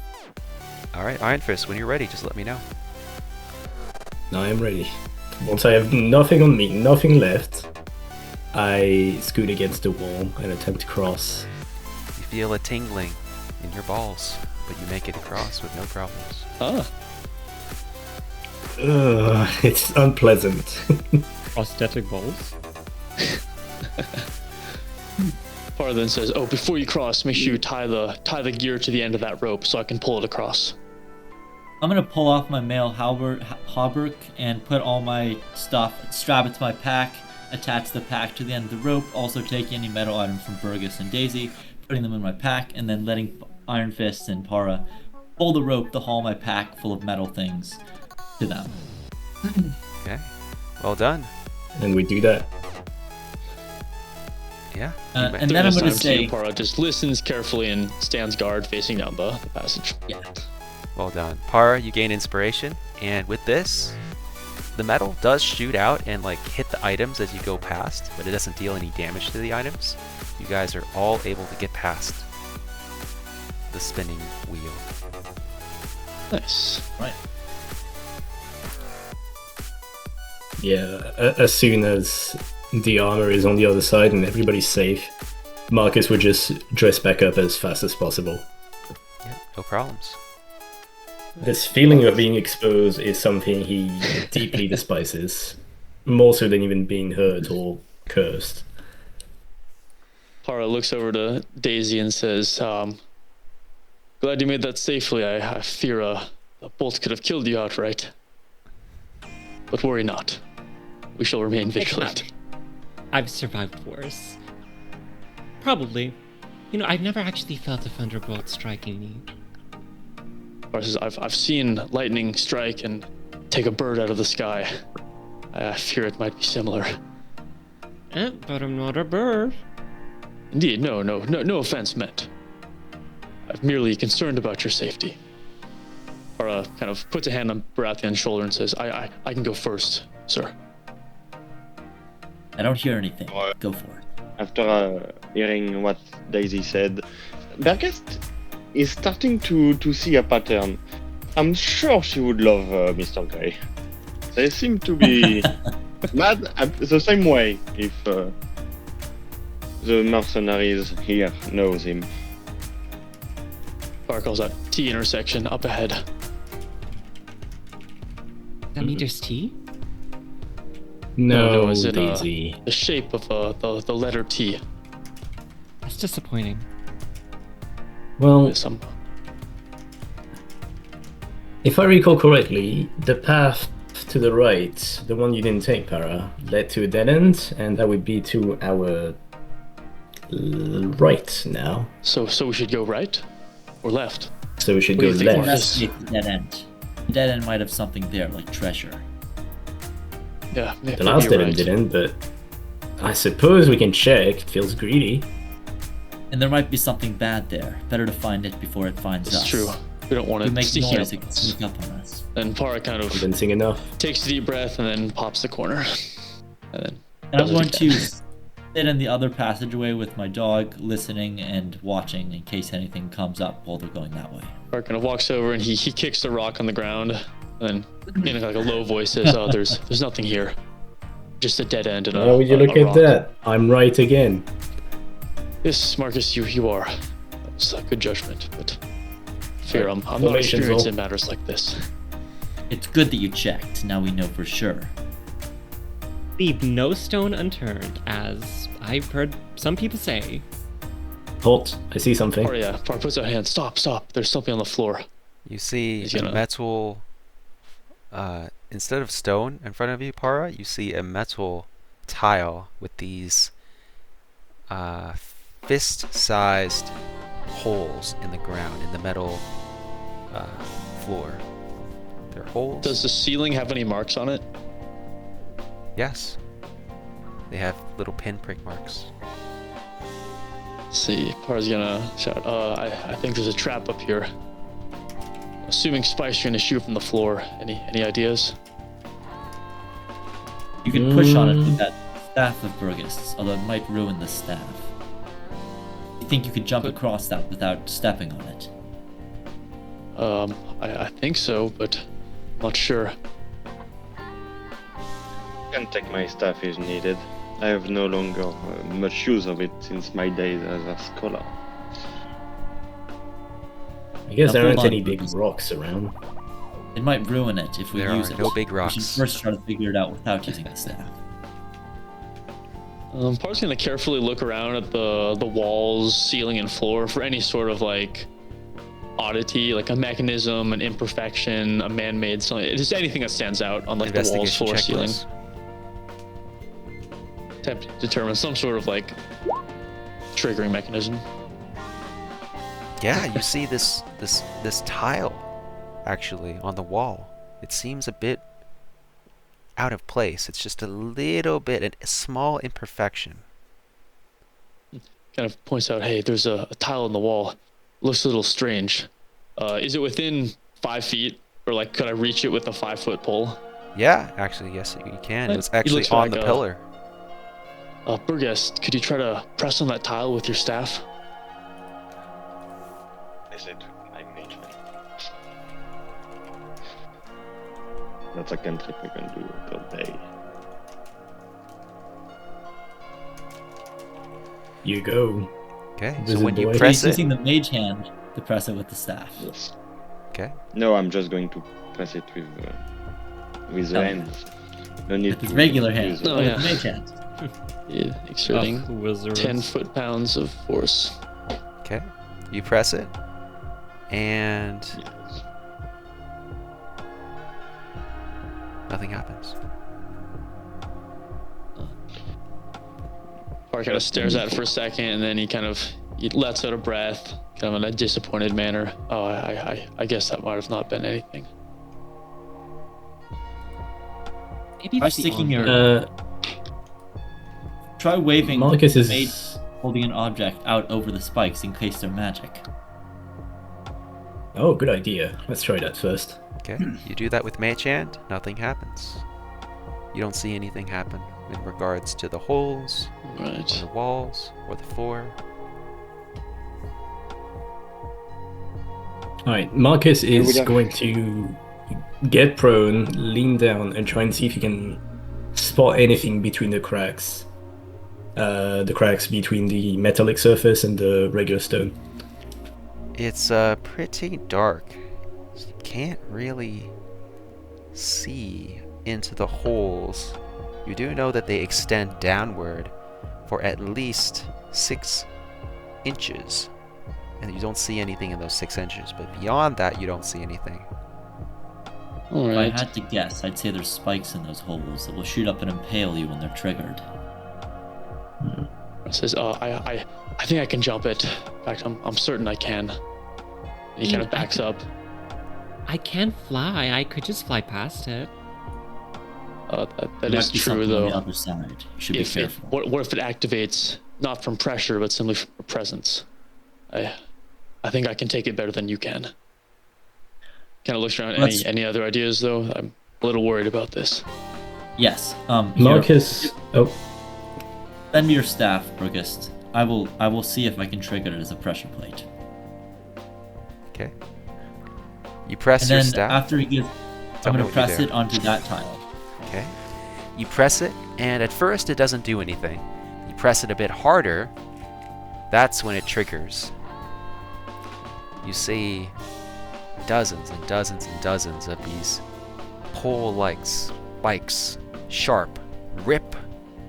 All right, Iron Fist, when you're ready, just let me know. Now I'm ready. Once I have nothing on me, nothing left, I scoot against the wall and attempt to cross. You feel a tingling in your balls, but you make it across with no problems. It's unpleasant. Prosthetic balls? Para then says, "Oh, before you cross, make sure you tie the gear to the end of that rope so I can pull it across." I'm gonna pull off my mail hauberk and put all my stuff, strap it to my pack, attach the pack to the end of the rope, also take any metal items from Burgess and Daisy, putting them in my pack, and then letting Iron Fist and Para pull the rope to haul my pack full of metal things to them. Okay. Well done. And we do that. Yeah. And then I'm gonna say, Para just listens carefully and stands guard facing down the passage. yeah. Well done. Para, you gain inspiration, and with this, the metal does shoot out and like hit the items as you go past, but it doesn't deal any damage to the items. You guys are all able to get past the spinning wheel. Nice. Right. Yeah, as soon as the armor is on the other side and everybody's safe, Marcus would just dress back up as fast as possible. Yeah, no problems. This feeling of being exposed is something he deeply despises, more so than even being hurt or cursed. Para looks over to Daisy and says, "Glad you made that safely. I fear a bolt could have killed you outright. But worry not. We shall remain vigilant." I've survived worse. Probably. You know, I've never actually felt a thunderbolt striking me. Para says, I've seen lightning strike and take a bird out of the sky. I fear it might be similar. But I'm not a bird. Indeed, no offense meant. I'm merely concerned about your safety. Para kind of puts a hand on Baratheon's shoulder and says, I can go first, sir. I don't hear anything. Go for it. After hearing what Daisy said, Bergast is starting to see a pattern. I'm sure she would love Mr. Grey. They seem to be mad the same way if the mercenaries here knows him. Para calls out, T intersection up ahead. That means there's tea? No, is it Daisy. the shape of the letter T? That's disappointing. Well, Some if I recall correctly, the path to the right, the one you didn't take, Para, led to a dead end, and that would be to our right now. So we should go right or left? So we should What go do you think, left. Marcus? Investigate the dead end. The dead end might have something there, like treasure. Yeah, The last dead end didn't, but I suppose we can check. It feels greedy. And there might be something bad there. Better to find it before it finds It's us. true. We don't want If we it make sneaking noise, it up. can sneak up on us. And Para kind of Convincing enough. takes a deep breath and then pops the corner. And then And I'm does what going he to can. sit in the other passageway with my dog, listening and watching in case anything comes up while they're going that way. Para kind of walks over and he kicks the rock on the ground and then in like a low voice says, "Oh, there's nothing here. Just a dead end and a Oh, would you look a at rock." that? I'm right again. Yes, Marcus, you are. That's a good judgment, but fear I'm not Formations experienced roll. in matters like this. It's good that you checked. Now we know for sure. Leave no stone unturned, as I've heard some people say. Halt. I see something. Para puts out a hand. Stop. There's something on the floor. You see He's a gonna- metal, instead of stone in front of you, Para, you see a metal tile with these fist-sized holes in the ground, in the metal floor. They're holes. Does the ceiling have any marks on it? Yes. They have little pinprick marks. Let's see, Para's gonna shout, I think there's a trap up here. Assuming Spice, you're gonna shoot from the floor. Any ideas? You can push on it with that staff of Burgess, although it might ruin the staff. You think you could jump across that without stepping on it? I think so, but I'm not sure. I can take my staff if needed. I have no longer much use of it since my days as a scholar. I guess Now there hold aren't on, any big Burgess. rocks around. It might ruin it if we There use are it. no big We rocks. should first try to figure it out without using the staff. Par's gonna carefully look around at the walls, ceiling, and floor for any sort of like oddity, like a mechanism, an imperfection, a man-made something, just anything that stands out on like the walls, Investigation floor, check, ceiling. please. To determine some sort of like triggering mechanism. Yeah, you see this tile actually on the wall. It seems a bit out of place. It's just a little bit, a small imperfection. Kind of points out, hey, there's a tile on the wall. Looks a little strange. Is it within 5 feet, or like could I reach it with a 5-foot pole? Yeah, actually, yes, you can. It was He actually looks on like the a- pillar. Burgess, could you try to press on that tile with your staff? Is it my mage? That's a cantrip I can do all day. You go. Okay, so Visit when you boy. He's press it, using the mage hand to press it with the staff. Yes. okay, No, I'm just going to press it with the Oh. hands. No need With his to regular use hand. the- Oh, With yeah. the mage hand. Yeah, exerting Ugh, wizards. 10 foot-pounds of force. okay, you press it, and Yes. nothing happens. Park kind of stares at it for a second, and then he lets out a breath, kind of in a disappointed manner. Oh, I guess that might have not been anything. Maybe Try it's the sticking only- your. Try waving Marcus the is. mage holding an object out over the spikes in case they're magic. Oh, good idea. Let's try that first. Okay, you do that with Mage Hand, nothing happens. You don't see anything happen in regards to the holes, or Right. the walls, or the floor. Alright, Marcus would is have- going to get prone, lean down, and try and see if he can spot anything between the cracks. The cracks between the metallic surface and the regular stone. It's pretty dark. So you can't really see into the holes. You do know that they extend downward for at least 6 inches. And you don't see anything in those 6 inches, but beyond that, you don't see anything. All If I right. had to guess, I'd say there's spikes in those holes that will shoot up and impale you when they're triggered. Says, I think I can jump it. In fact, I'm certain I can. And he kind of backs up. I can fly. I could just fly past it. That There is might be true, something on the though. other side. You should be If it, careful. what if it activates not from pressure, but simply from presence? I think I can take it better than you can. Kind of looks around. Let's- Any other ideas, though? I'm a little worried about this. Yes. Here, Marcus. Oh, send me your staff, Burgess. I will see if I can trigger it as a pressure plate. Okay. You press And your then staff. after he gets, Tell I'm me gonna what you press do. it onto that tile. Okay. You press it, and at first it doesn't do anything. You press it a bit harder, that's when it triggers. You see dozens and dozens and dozens of these pole-like spikes, sharp, rip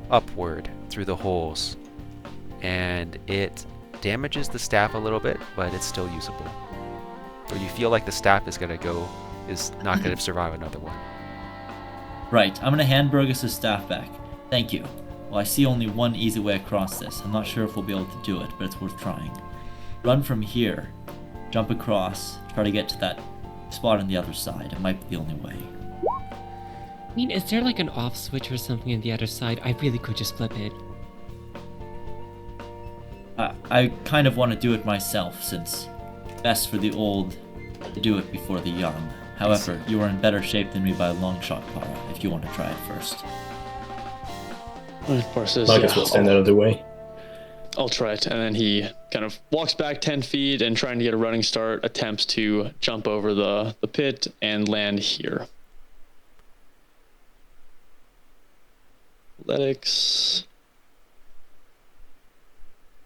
upward through the holes. And it damages the staff a little bit, but it's still usable. Or you feel like the staff is not gonna survive another one. Right. I'm gonna hand Burgess' staff back. Thank you. Well, I see only one easy way across this. I'm not sure if we'll be able to do it, but it's worth trying. Run from here, jump across, try to get to that spot on the other side. It might be the only way. I mean, is there like an off switch or something on the other side? I really could just flip it. I kind of want to do it myself, since best for the old to do it before the young. However, you are in better shape than me by a long shot, Para, if you want to try it first. Par says, Marcus will stand out of the way. I'll try it. And then he kind of walks back 10 feet and trying to get a running start, attempts to jump over the pit and land here. Athletics.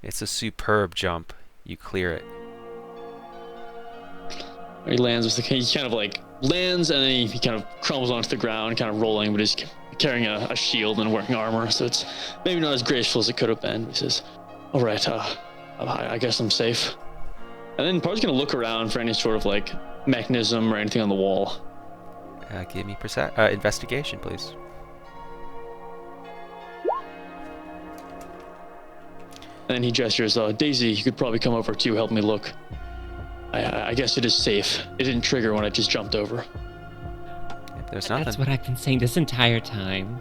It's a superb jump. You clear it. He lands with he kind of like lands and then he kind of crumbles onto the ground, kind of rolling, but he's carrying a shield and wearing armor, so it's maybe not as graceful as it could have been. He says, "All right, I guess I'm safe." And then Par's gonna look around for any sort of like mechanism or anything on the wall. Give me investigation, please. And then he gestures, "Daisy, you could probably come over too. Help me look. I guess it is safe. It didn't trigger when I just jumped over." If there's nothing. That's what I've been saying this entire time.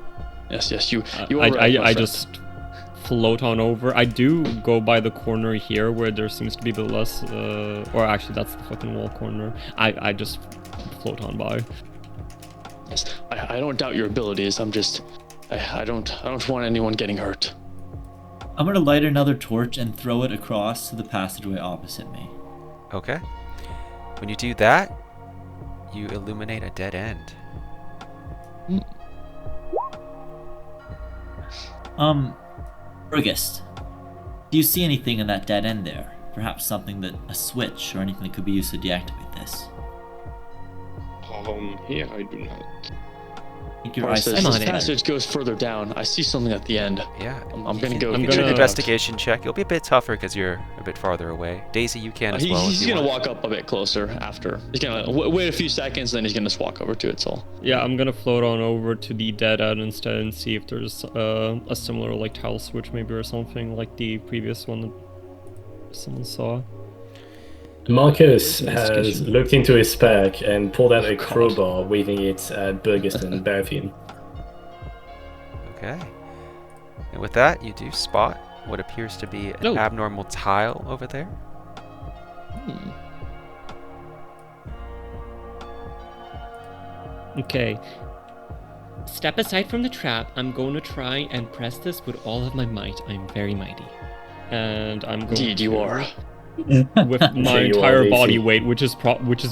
Yes, you are right, my I friend. just float on over. I do go by the corner here where there seems to be a bit less, or actually that's the fucking wall corner. I just float on by. Yes, I don't doubt your abilities. I'm just, I don't want anyone getting hurt. I'm gonna light another torch and throw it across to the passageway opposite me. Okay. When you do that, you illuminate a dead end. Burgess, do you see anything in that dead end there? Perhaps something a switch or anything that could be used to deactivate this? Here I do not. I think your Par eyesight says, is "This better. passage goes further down. I see something at the end." Yeah. I'm gonna go. You I'm can do an gonna- investigation check. It'll be a bit tougher because you're a bit farther away. Daisy, you can as well. if He's you gonna want. walk up a bit closer after. He's gonna wait a few seconds, then he's gonna just walk over to it. So Yeah, I'm gonna float on over to the dead end instead and see if there's a similar like tile switch maybe or something like the previous one that someone saw. Marcus has Investigation. looked into his pack and pulled out a crowbar, waving it at Burgess and Baratheon. Okay. And with that, you do spot what appears to be an Oh. abnormal tile over there. Okay. Step aside from the trap. I'm going to try and press this with all of my might. I'm very mighty. And I'm going indeed, you to, are. with my Sure you are, entire Daisy. body weight, which is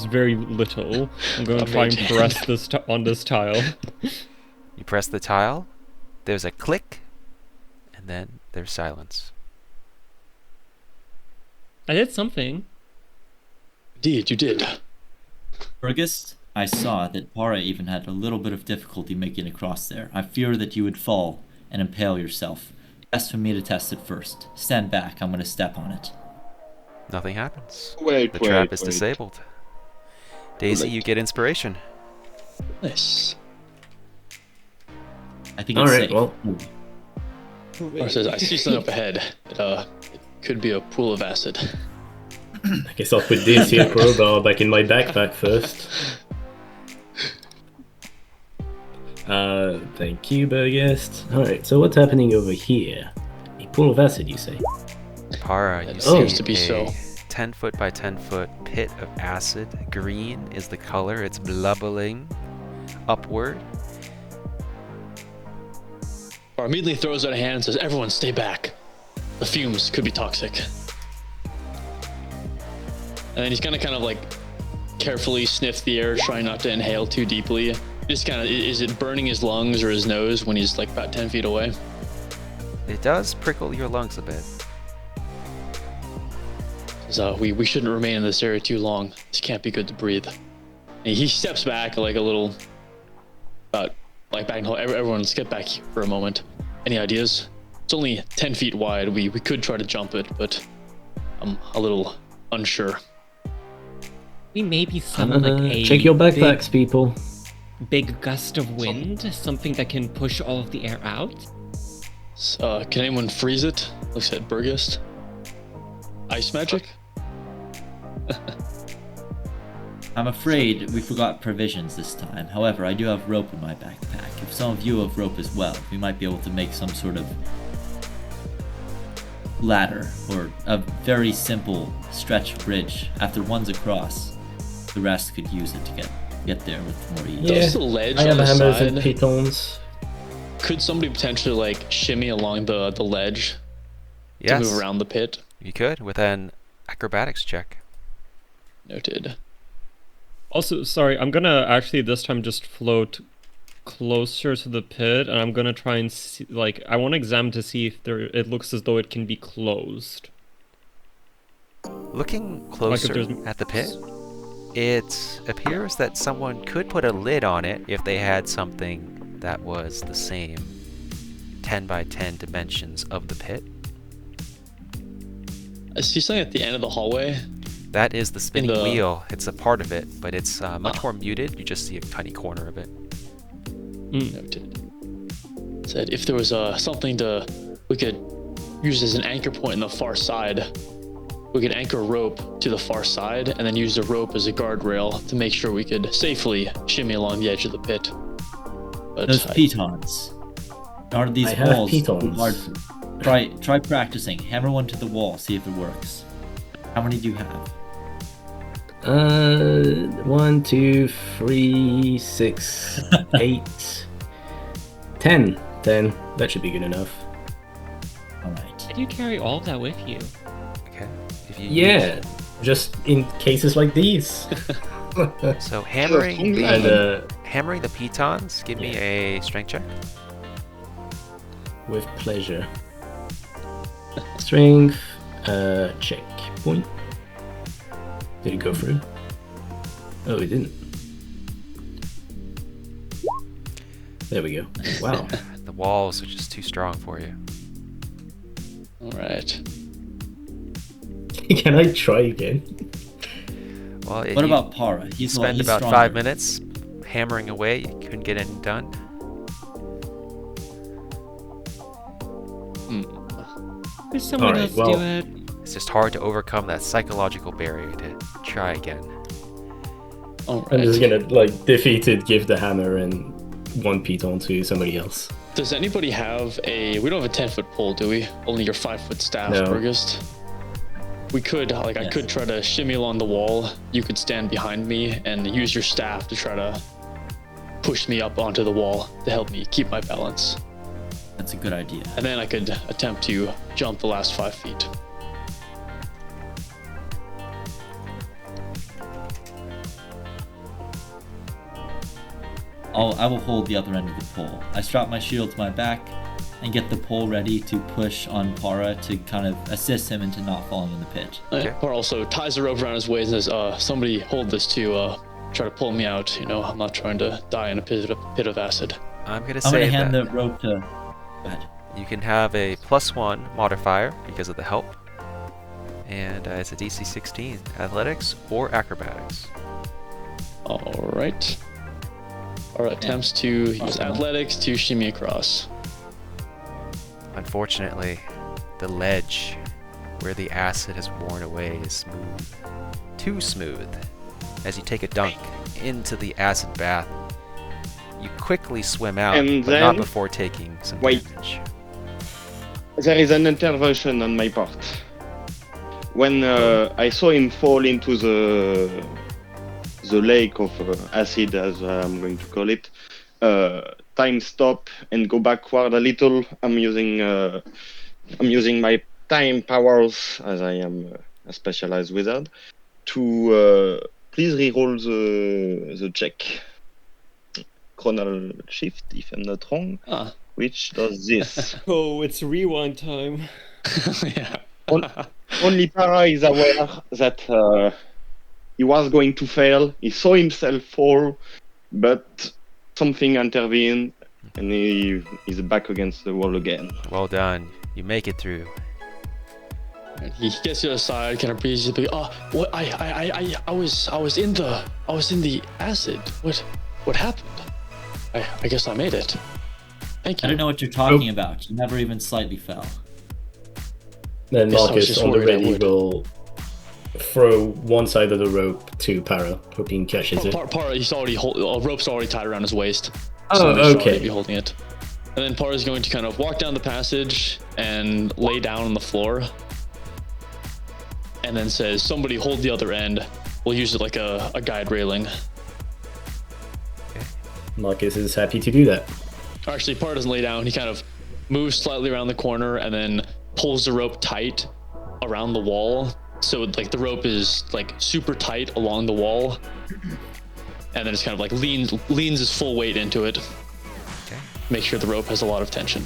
very little. I'm gonna try and Amazing. press this on this tile. You press the tile, there's a click, and then there's silence. I did something. Indeed, you did. Burgess, I saw that Para even had a little bit of difficulty making it across there. I fear that you would fall and impale yourself. Best for me to test it first. Stand back, I'm gonna step on it. Nothing happens. Wait, The trap wait, is wait. disabled. Daisy, you get inspiration. Nice. I think it's Alright, safe. well, Par says, "I see something up ahead. It could be a pool of acid." I guess I'll put this here crowbar back in my backpack first. Thank you, Burgess. Alright, so what's happening over here? A pool of acid, you say? Para, you That see seems to be so. 10 foot by 10 foot pit of acid. Green is the color. It's bubbling upward. Par immediately throws out a hand and says, "Everyone, stay back. The fumes could be toxic." And then he's gonna kind of like carefully sniff the air, trying not to inhale too deeply. Just kind of, is it burning his lungs or his nose when he's like about 10 feet away? It does prickle your lungs a bit. Says, we shouldn't remain in this area too long. This can't be good to breathe. And he steps back like a little, like back and everyone, let's get back here for a moment. Any ideas? It's only 10 feet wide. We could try to jump it, but I'm a little unsure. We maybe summon like a Check your backpacks, people. big gust of wind, something that can push all of the air out. Can anyone freeze it? Looks at Burgess. Ice magic? I'm afraid we forgot provisions this time. However, I do have rope in my backpack. If some of you have rope as well, we might be able to make some sort of ladder or a very simple stretch bridge. After one's across, the rest could use it to get there with more ease. Yeah, There's a ledge I on have the hammers and side. pitons. Could somebody potentially like shimmy along the ledge to Yes, move around the pit? you could with an acrobatics check. Noted. Also, sorry, I'm gonna actually this time just float closer to the pit, and I'm gonna try and see, like, I want to examine to see if it looks as though it can be closed. Looking closer there's- at the pit, it appears that someone could put a lid on it if they had something that was the same 10 by 10 dimensions of the pit. I see something at the end of the hallway. That is the spinning the- wheel. It's a part of it, but it's much more muted. You just see a tiny corner of it. Noted. Said if there was something we could use as an anchor point in the far side, we could anchor a rope to the far side and then use the rope as a guardrail to make sure we could safely shimmy along the edge of the pit. But Those pitons. Are these I have walls pitons. hard? Try practicing. Hammer one to the wall. See if it works. How many do you have? 1, 2, 3, 6, 8, 10. 10. That should be good enough. All right. Did you carry all of that with you? Okay. If you Yeah, just in cases like these. So hammering And the pitons. Give me a strength check. with pleasure. Strength, check point. Did it go through? Oh, it didn't. There we go. Wow. The walls are just too strong for you. all right. Can I try again? Well, What about Para? You He's spend he's about stronger. 5 minutes hammering away. You couldn't get anything done. There's someone Alright, else well- do it. It's just hard to overcome that psychological barrier to try again. All I'm just right. gonna, like, defeated give the hammer and one piton to somebody else. Does anybody have we don't have a 10-foot pole, do we? Only your 5-foot staff, No. Burgist. We could, I Yes. could try to shimmy along the wall. You could stand behind me and use your staff to try to push me up onto the wall to help me keep my balance. That's a good idea. And then I could attempt to jump the last 5 feet. I will hold the other end of the pole. I strap my shield to my back and get the pole ready to push on Para to kind of assist him into not falling in the pit. Okay. Or also ties the rope around his waist and says, somebody hold this to try to pull me out. You know, I'm not trying to die in a pit of acid. I'm gonna I'm say gonna hand that the rope to. Go ahead. you can have a +1 modifier because of the help, and it's a DC 16, athletics or acrobatics. All right. Attempts to use athletics to shimmy across. Unfortunately, the ledge where the acid has worn away is smooth. Too smooth. As you take a dunk into the acid bath, you quickly swim out, And but not then- before taking some Wait. damage. There is an intervention on my part. When I saw him fall into the lake of acid, as I'm going to call it, time stop and go backward a little. I'm using my time powers, as I am a specialized wizard, to please reroll the check. Chronal shift, if I'm not wrong, which does this. Oh, it's rewind time. Yeah. Only Para is aware that he was going to fail. He saw himself fall, but something intervened, and he is back against the wall again. Well done. You make it through. And he gets to the side, kind of breathes. What? I was in the acid. What happened? I guess I made it. Thank you. I don't know what you're talking about. You never even slightly fell. Then Guess I was Marcus just on the worried I ready would. will throw one side of the rope to Para, hoping he catches it. Para, he's already rope's already tied around his waist. Oh, Somebody should okay. already be holding it. And then Para's going to kind of walk down the passage and lay down on the floor. And then says, "Somebody hold the other end. We'll use it like a guide railing." Marcus is happy to do that. Actually, Para doesn't lay down. He kind of moves slightly around the corner and then pulls the rope tight around the wall. So like the rope is like super tight along the wall. And then it's kind of like leans his full weight into it. Okay. Make sure the rope has a lot of tension.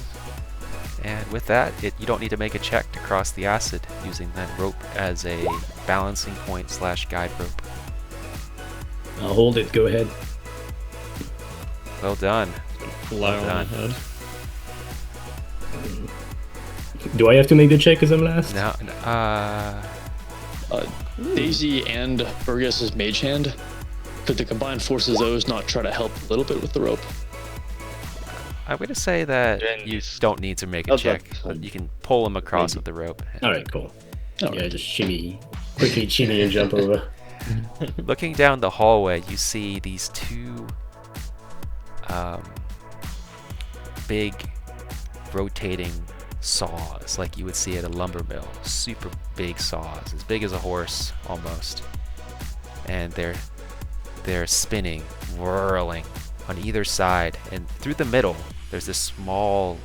And with that, you don't need to make a check to cross the acid, using that rope as a balancing point / guide rope. I'll hold it, go ahead. Well done. Fly on done. ahead. Do I have to make the check because I'm last? No, Daisy and Burgess's mage hand. Could the combined forces of those not try to help a little bit with the rope? I'm going to say that Then you it's don't need to make a not check. that fun. You can pull him across Maybe. with the rope. Alright, cool. All Yeah, right. just quickly shimmy and jump over. Looking down the hallway, you see these two big rotating saws like you would see at a lumber mill. Super big saws, as big as a horse almost. And they're spinning, whirling on either side, and through the middle there's this small,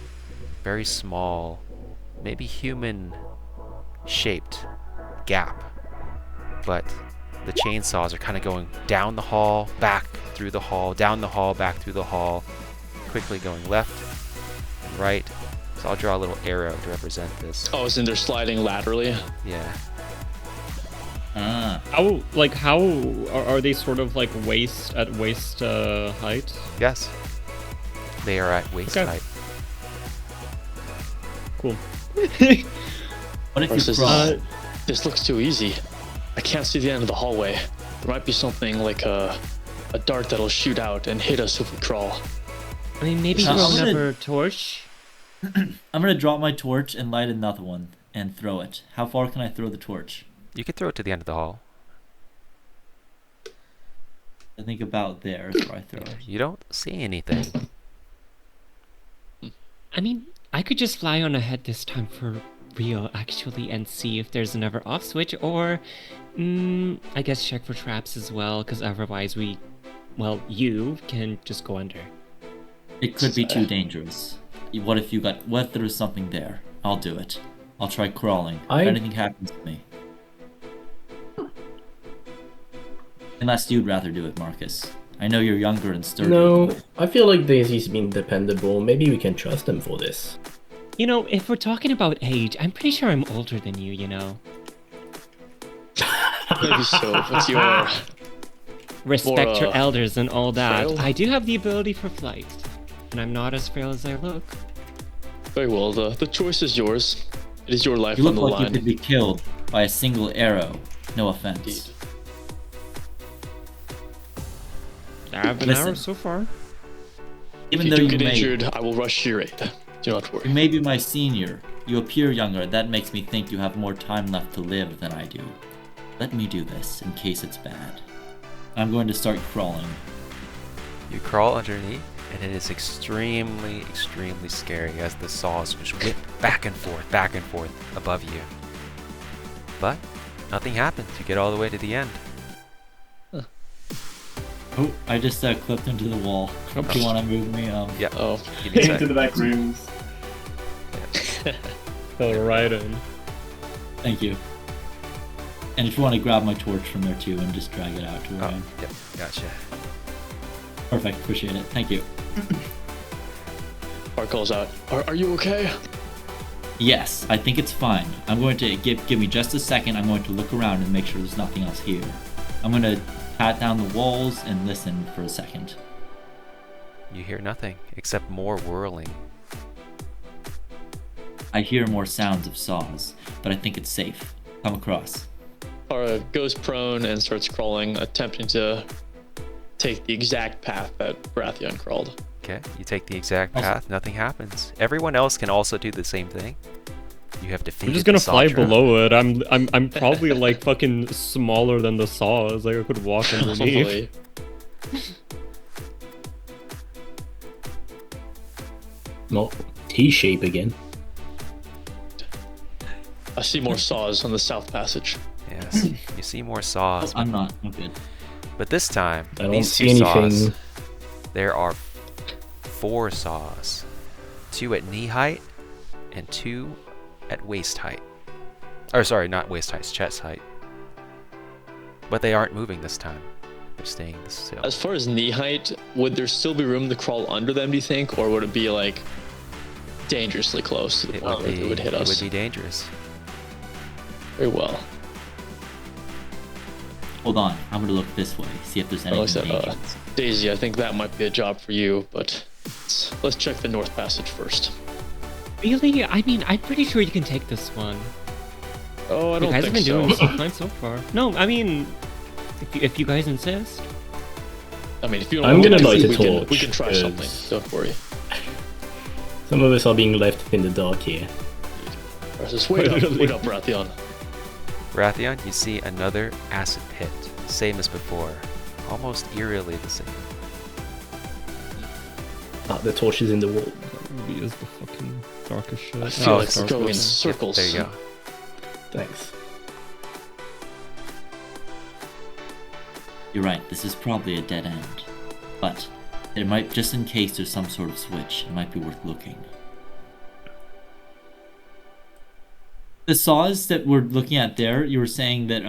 very small, maybe human shaped gap. But the chainsaws are kind of going down the hall, back through the hall, down the hall, back through the hall, quickly going left and right. So I'll draw a little arrow to represent this. Oh, so they're sliding laterally. Yeah. Ah. How are they sort of like waist height? Yes. They are at waist Okay. height. Cool. What if Versus, you crawl? This looks too easy. I can't see the end of the hallway. There might be something like a dart that'll shoot out and hit us if we crawl. I mean, maybe I'm throw gonna- another torch. I'm gonna drop my torch and light another one and throw it. How far can I throw the torch? You could throw it to the end of the hall. I think about there is where I throw it. You don't see anything. I mean, I could just fly on ahead this time for real, actually, and see if there's another off switch, or I guess check for traps as well, because otherwise you can just go under. It could be too dangerous. What if there was something there? I'll do it. I'll try crawling. I- If anything happens to me. Unless you'd rather do it, Marcus. I know you're younger and sturdier. No, I feel like Daisy's been dependable. Maybe we can trust him for this. You know, if we're talking about age, I'm pretty sure I'm older than you, you know. Maybe so. What's your... Respect your More, elders and all that. frail? I do have the ability for flight, and I'm not as frail as I look. Very well, the choice is yours. It is your life You on look the like you line. could be killed by a single arrow. No offense. Indeed. I have an Listen. arrow so far. Even If though you do you get may, injured, I will rush your aid. Do not you worry. may be my senior, you appear younger. That makes me think you have more time left to live than I do. Let me do this in case it's bad. I'm going to start crawling. You crawl underneath, and it is extremely, extremely scary as the saws just whip back and forth above you. But nothing happens. You get all the way to the end. Oh, I just clipped into the wall. Do you want to move me? Yeah. Oh, Give me a Into sec. the back rooms. Fell right in. Thank you. And if you want to grab my torch from there too and just drag it out to where I Oh, am. yep. Gotcha. Perfect, appreciate it. Thank you. Bart calls out. Are you okay? Yes, I think it's fine. I'm going to give me just a second. I'm going to look around and make sure there's nothing else here. I'm going to pat down the walls and listen for a second. You hear nothing except more whirling. I hear more sounds of saws, but I think it's safe. Come across. Ara goes prone and starts crawling, attempting to take the exact path that Baratheon crawled. Okay, you take the exact Also- path, nothing happens. Everyone else can also do the same thing. You have defeated I'm just gonna the saw fly trap. below it. I'm probably like fucking smaller than the saws. Like I could walk underneath. Hopefully. No, T-shape again. I see more saws on the south passage. Yes, you see more saws, I'm not. I'm good. but this time, I don't these see two anything. saws, there are 4 saws. 2 at knee height, and 2 at waist height. Or sorry, not waist height, it's chest height. But they aren't moving this time. They're staying still. As far as knee height, would there still be room to crawl under them, do you think? Or would it be like dangerously close to the It point would where be, it would hit it us? would be dangerous. Very well. Hold on. I'm going to look this way, see if there's Like I anything said, dangerous. Daisy, I think that might be a job for you, but let's check the north passage first. Really? I mean, I'm pretty sure you can take this one. Oh, I You don't guys have think been doing so. so fine so far. No, I mean, if you guys insist. I mean, if you don't I'm want gonna to, light a we torch, can try something. 'cause- Don't worry. Some of us are being left in the dark here. Just wait up, Rathion. Rathion, you see another acid pit, same as before, almost eerily the same. The torch is in the wall. That really is the fucking darkest shit. I feel like dark going in vision. circles. There you go. Thanks. You're right, this is probably a dead end. But it might, just in case there's some sort of switch, it might be worth looking. The saws that we're looking at there, you were saying that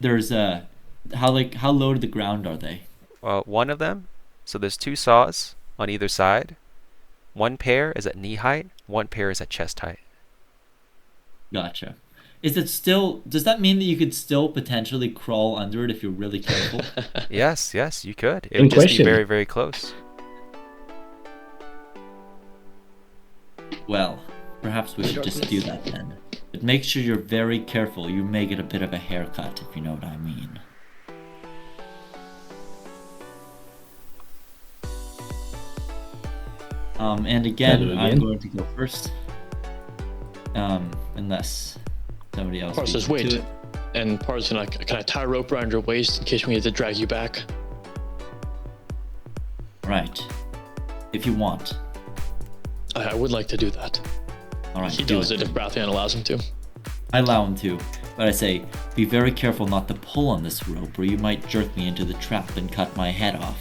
there's a how low to the ground are they? Well, one of them, so there's 2 saws on either side. One pair is at knee height, one pair is at chest height. Gotcha. Is it still? Does that mean that you could still potentially crawl under it if you're really careful? Yes, you could. It In would just be question. very, very close. Well, perhaps we should just do that then. But make sure you're very careful. You may get a bit of a haircut, if you know what I mean. And again, Hello I'm again. going to go first. Unless somebody else. Par says, beats me to wait. it. And Par's gonna, can I tie a rope around your waist in case we need to drag you back? Right. If you want. I would like to do that. All right. He do does it if Rathion allows him to. I allow him to, but I say, be very careful not to pull on this rope, or you might jerk me into the trap and cut my head off.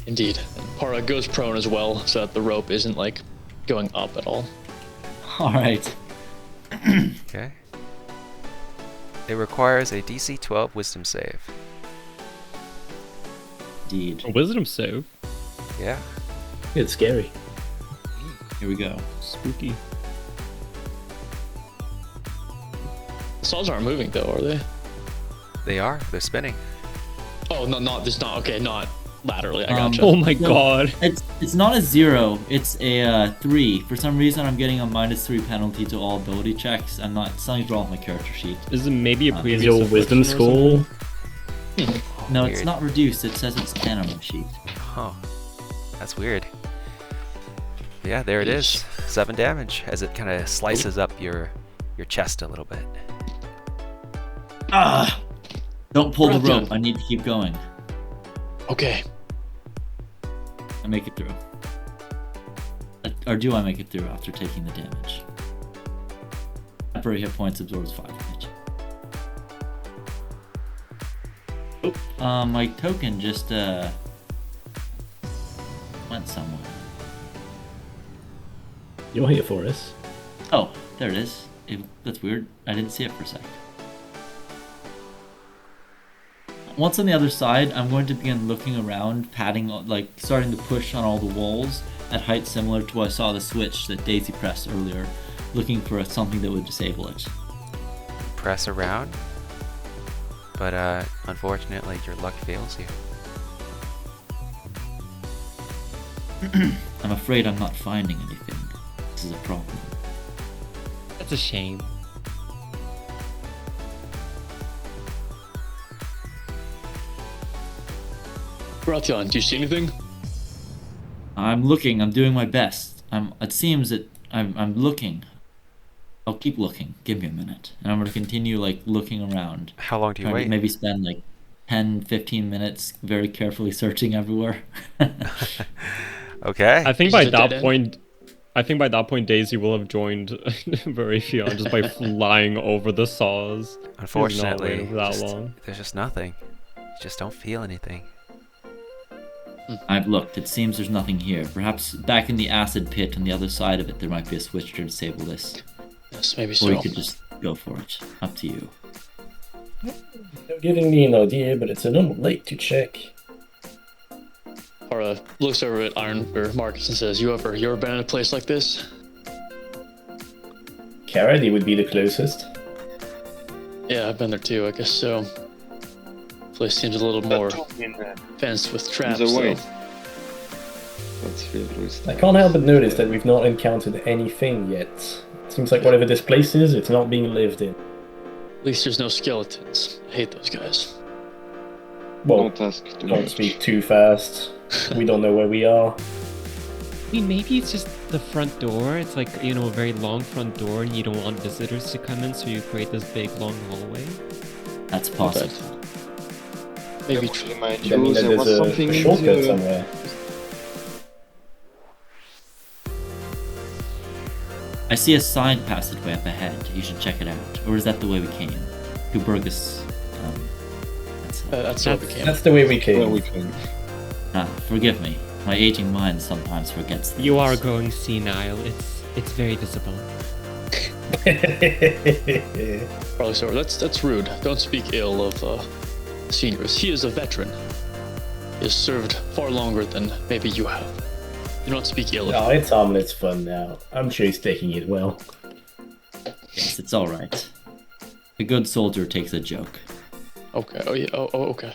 Indeed. And Para goes prone as well, so that the rope isn't like going up at all. All right. Okay. It requires a DC 12 Wisdom save. Indeed. A wisdom save. Yeah. It's scary. Here we go. Spooky. The saws aren't moving though, are they? They are. They're spinning. Oh, no, not this. Not okay. Not laterally. I Um, gotcha. Oh my No. god. It's not a 0. It's a 3. For some reason, I'm getting a -3 penalty to all ability checks. Something's wrong with my character sheet. Is it maybe a Is previous Is your wisdom affliction or score? something? No, Weird. it's not reduced. It says it's 10 on my sheet. Huh. That's weird. Yeah, there it is. 7 damage as it kind of slices up your chest a little bit. Ah! Don't pull the Rathion. rope. I need to keep going. Okay. I make it through. Or do I make it through after taking the damage? Temporary hit points absorbs 5 damage. Oh, my token just went somewhere. You're here for us. Oh, there it is. That's weird. I didn't see it for a sec. Once on the other side, I'm going to begin looking around, patting, like starting to push on all the walls at heights similar to what I saw the switch that Daisy pressed earlier, looking for something that would disable it. Press around. But unfortunately, your luck fails you. I'm afraid I'm not finding anything. This is a problem. That's a shame. Rathion, do you see anything? I'm looking. I'm doing my best. It seems that I'm looking. I'll keep looking. Give me a minute, and I'm gonna continue like looking around. How long do you Trying to wait? maybe spend like 10, 15 minutes very carefully searching everywhere. Okay. I think Is by it a that dead end? point, Daisy will have joined Varatheon just by flying over the saws. Unfortunately, waiting for that just- long. there's just nothing. You just don't feel anything. I've looked. It seems there's nothing here. Perhaps back in the acid pit on the other side of it, there might be a switch to disable this. Yes, maybe Or so. you could just go for it. Up to you. You're giving me an idea, but it's a little late to check. Para looks over at Iron or Marcus and says, "You ever been in a place like this?" Carady would be the closest. Yeah, I've been there too. I guess so. Place seems a little more fenced with traps. Either way. though. that's filled with. I can't help but notice that we've not encountered anything yet. Seems like whatever this place is, it's not being lived in. At least there's no skeletons. I hate those guys. Well, Don't ask too don't much. speak too fast. We don't know where we are. I mean, maybe it's just the front door. It's like, you know, a very long front door and you don't want visitors to come in, so you create this big long hallway. That's possible. Maybe Just true. remind I mean, you, there was there's something a in shortcut the. somewhere. I see a side passageway up ahead. You should check it out. Or is that the way we came? Kuburgus. That's how it became. That's the way we Well, came. we can. Forgive me. My aging mind sometimes forgets things. You are growing senile. It's very visible. Probably so. That's rude. Don't speak ill of seniors. He is a veteran. He has served far longer than maybe you have. Do not speak ill of No, him. it's Hamlet's fun now. I'm sure he's taking it well. Yes, it's alright. A good soldier takes a joke. Okay. Oh yeah. Oh okay.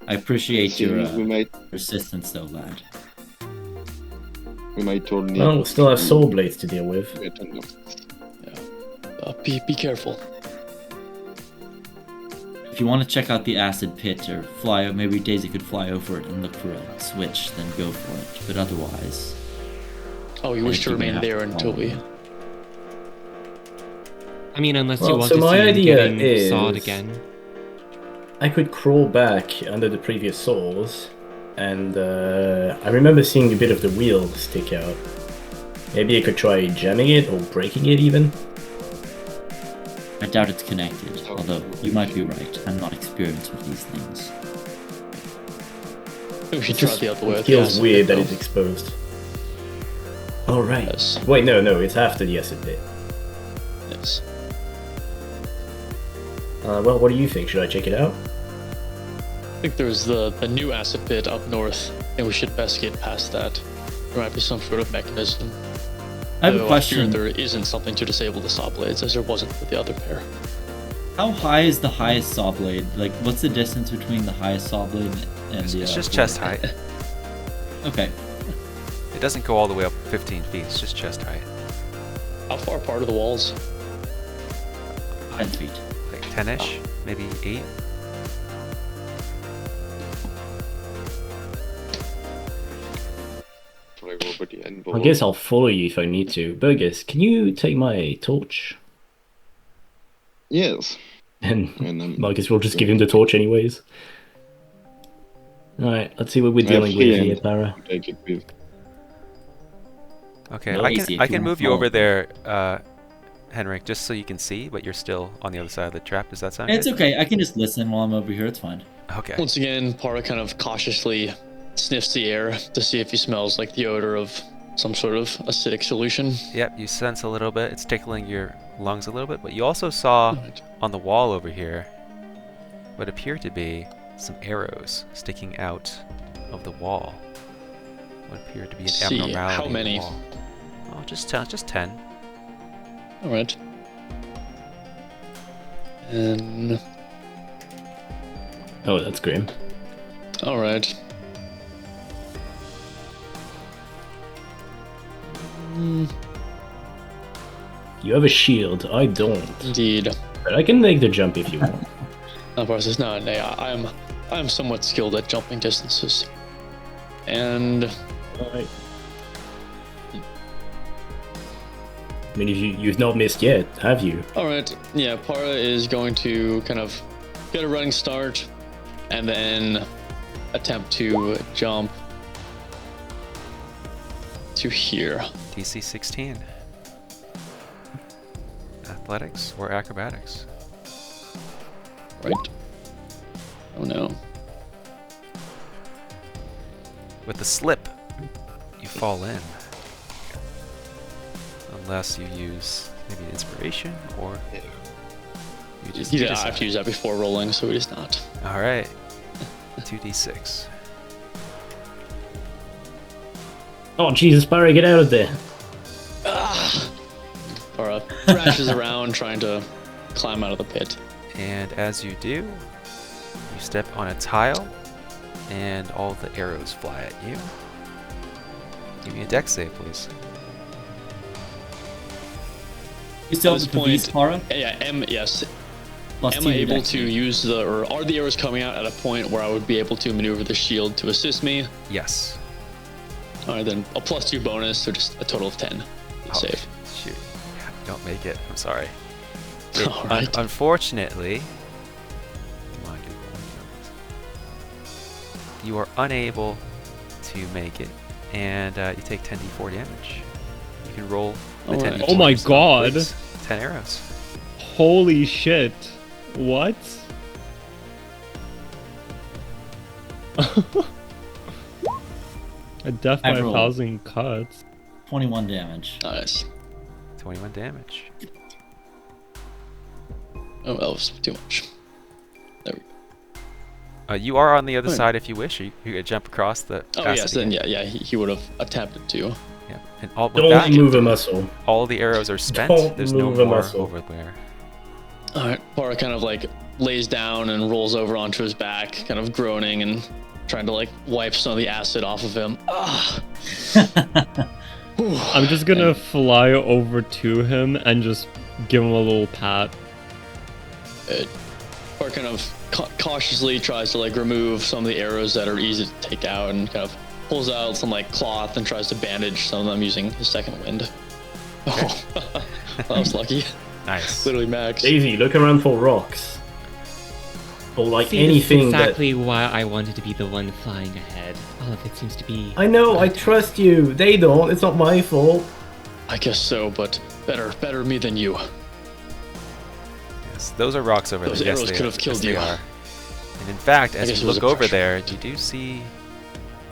I appreciate your we might persistence, though, lad. only. Well, we still have soul blades to deal with. Wait, I know. Be careful. If you want to check out the acid pit or fly, maybe Daisy could fly over it and look for a switch, then go for it. But otherwise, Oh, you I wish think to you may remain have there to until we. follow. I mean, unless you Well, want so to my see him idea getting sawed is- again. I could crawl back under the previous saws, and I remember seeing a bit of the wheel stick out. Maybe I could try jamming it or breaking it even. I doubt it's connected, although you might be right. I'm not experienced with these things. We should It try just the other way. feels weird that though. it's exposed. Oh right. Yes. Wait, no, it's after the acid bit. Yes. Well, what do you think? Should I check it out? I think there's the new acid pit up north, and we should best get past that. There might be some sort of mechanism. I have a Though question. I fear there isn't something to disable the saw blades, as there wasn't with the other pair. How high is the highest saw blade? Like, what's the distance between the highest saw blade and the? It's just chest height. Okay. It doesn't go all the way up 15 feet. It's just chest height. How far apart are the walls? 10 feet. Like 10-ish, maybe 8. I guess I'll follow you if I need to. Burgess, can you take my torch? Yes. And And I guess we'll just give him the torch anyways. Alright, let's see what we're I have dealing free with here, hand. Tara. Take it with. Okay, Well, I easy can if you wanna move you follow over me. there, Henrik, just so you can see, but you're still on the other side of the trap. Does that sound It's good? okay. I can just listen while I'm over here. It's fine. Okay. Once again, Para kind of cautiously sniffs the air to see if he smells like the odor of some sort of acidic solution. Yep, you sense a little bit. It's tickling your lungs a little bit, but you also saw Right. on the wall over here what appeared to be some arrows sticking out of the wall. What appeared to be an See, abnormality how in the many? wall. Oh, just 10. Just 10. All right. And Oh, that's grim. all right. You have a shield, I don't. Indeed. But I can make the jump if you want. Para says, "No, nay, I'm somewhat skilled at jumping distances, and Alright. I mean, you've not missed yet, have you? all right, yeah. Para is going to kind of get a running start, and then attempt to jump to here. DC 16. Athletics or acrobatics? Right. Oh no. With the slip, you fall in. Unless you use maybe inspiration or you just Yeah, I have to use that before rolling, so it is not. Alright. 2d6. Oh, Jesus, Barry, get out of there. Para thrashes around trying to climb out of the pit. And as you do, you step on a tile and all the arrows fly at you. Give me a dex save, please. You still At this have the beast, Para? Yeah, yes. Plus Am 2 I to able dex to save. use or are the arrows coming out at a point where I would be able to maneuver the shield to assist me? Yes. Alright, then a +2 bonus, so just a total of 10. Oh, Save. shoot. You don't make it. I'm sorry. All right. Unfortunately, come on, give me one moment. You are unable to make it, and you take 10d4 damage. You can roll the Alright. 10d4 Oh my yourself, god. please. 10 arrows. Holy shit. What? A death by I a rolled. 1,000 cuts. 21 damage. Nice. 21 damage. Oh, that was too much. There we go. You are on the other Fine. side if you wish. You could jump across the. Oh, passage yes, then again. yeah, he would have attempted to. Yeah. And all, with Don't that, move a muscle. all the arrows are spent. Don't There's no move a more muscle. over there. Alright, Para kind of like lays down and rolls over onto his back, kind of groaning and trying to like wipe some of the acid off of him. Ah. I'm just gonna fly over to him and just give him a little pat. Or kind of cautiously tries to like remove some of the arrows that are easy to take out and kind of pulls out some like cloth and tries to bandage some of them using his second wind. Oh, that was lucky. Nice. Literally max. Daisy, look around for rocks. Or like See, this is anything exactly why I wanted to be the one flying ahead. All of it seems to be. that... I know, I trust you. They don't. It's not my fault. I guess so, but better me than you. Yes, those are rocks over Those there. Yes, arrows they could are. have killed Yes, they you. are. And in fact, I as guess you it was look a over pressure there, point. you do see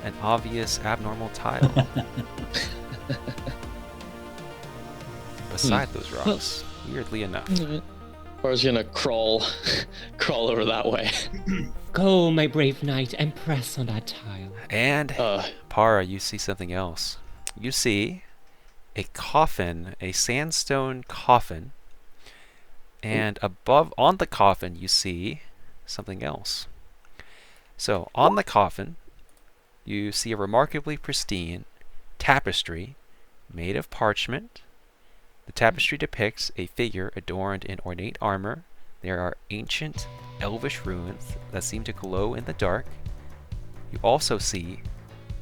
an obvious abnormal tile beside those rocks. Weirdly enough. Para's gonna crawl over that way. Go, my brave knight, and press on that tile. And Para, you see something else. You see a coffin, a sandstone coffin, and above on the coffin you see something else. So on the coffin you see a remarkably pristine tapestry made of parchment. The tapestry depicts a figure adorned in ornate armor. There are ancient elvish runes that seem to glow in the dark. You also see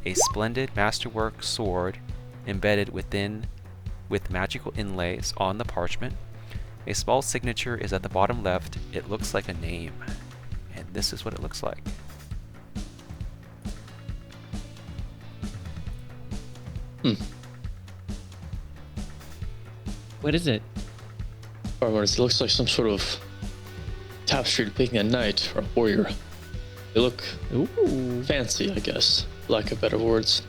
a splendid masterwork sword embedded within with magical inlays on the parchment. A small signature is at the bottom left. It looks like a name. And this is what it looks like. What is it? Or it looks like some sort of tapestry depicting a knight or a warrior. They look Ooh. fancy, I guess, for lack of better words.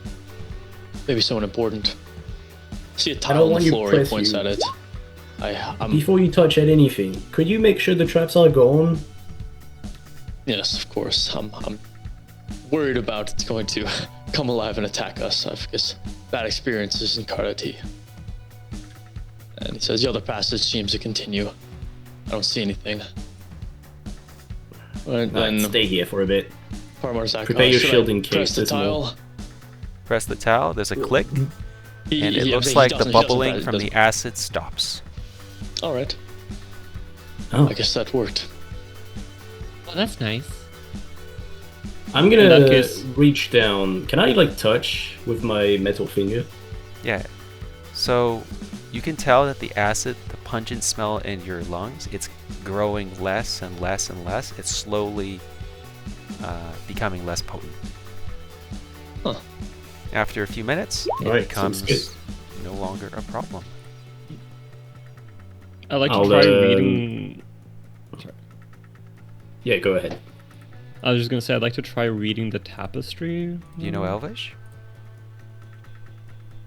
Maybe someone important. See a tile on want the you floor, he press points you. at it. I'm Before you touch at anything, could you make sure the traps are gone? yes, of course. I'm worried about it's going to come alive and attack us. I've guess bad experiences in Karate. And he says the other passage seems to continue. I don't see anything. And then Stay here for a bit. Parmar's like, Prepare your should shield I in case press the there's more. tile. Press the towel, there's a click, and it He looks like the doesn't bubbling press it, from the doesn't- acid stops. All right, Oh, I guess that worked. Well, that's nice. I'm In gonna that case- reach down. Can I like touch with my metal finger? Yeah. So you can tell that the acid, the pungent smell in your lungs, it's growing less and less and less. It's slowly becoming less potent. Huh. After a few minutes, it Alright, becomes seems no longer a problem. I like to I'll, try reading. Yeah, go ahead. I was just gonna say I'd like to try reading the tapestry. Do you know Elvish?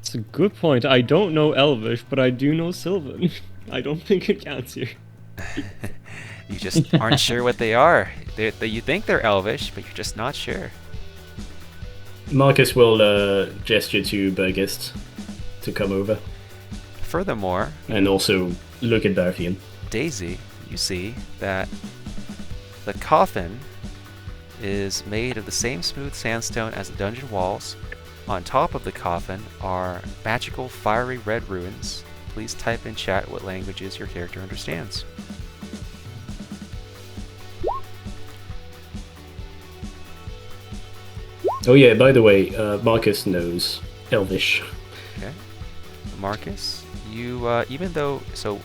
It's a good point. I don't know Elvish, but I do know Sylvan. I don't think it counts here. You just aren't sure what they are. You think they're Elvish, but you're just not sure. Marcus will gesture to Burgist to come over, Furthermore, and also look at Barthian. Daisy, you see that the coffin is made of the same smooth sandstone as the dungeon walls. On top of the coffin are magical fiery red runes. Please type in chat what languages your character understands. Oh yeah, by the way, Marcus knows Elvish. Okay. Marcus, you,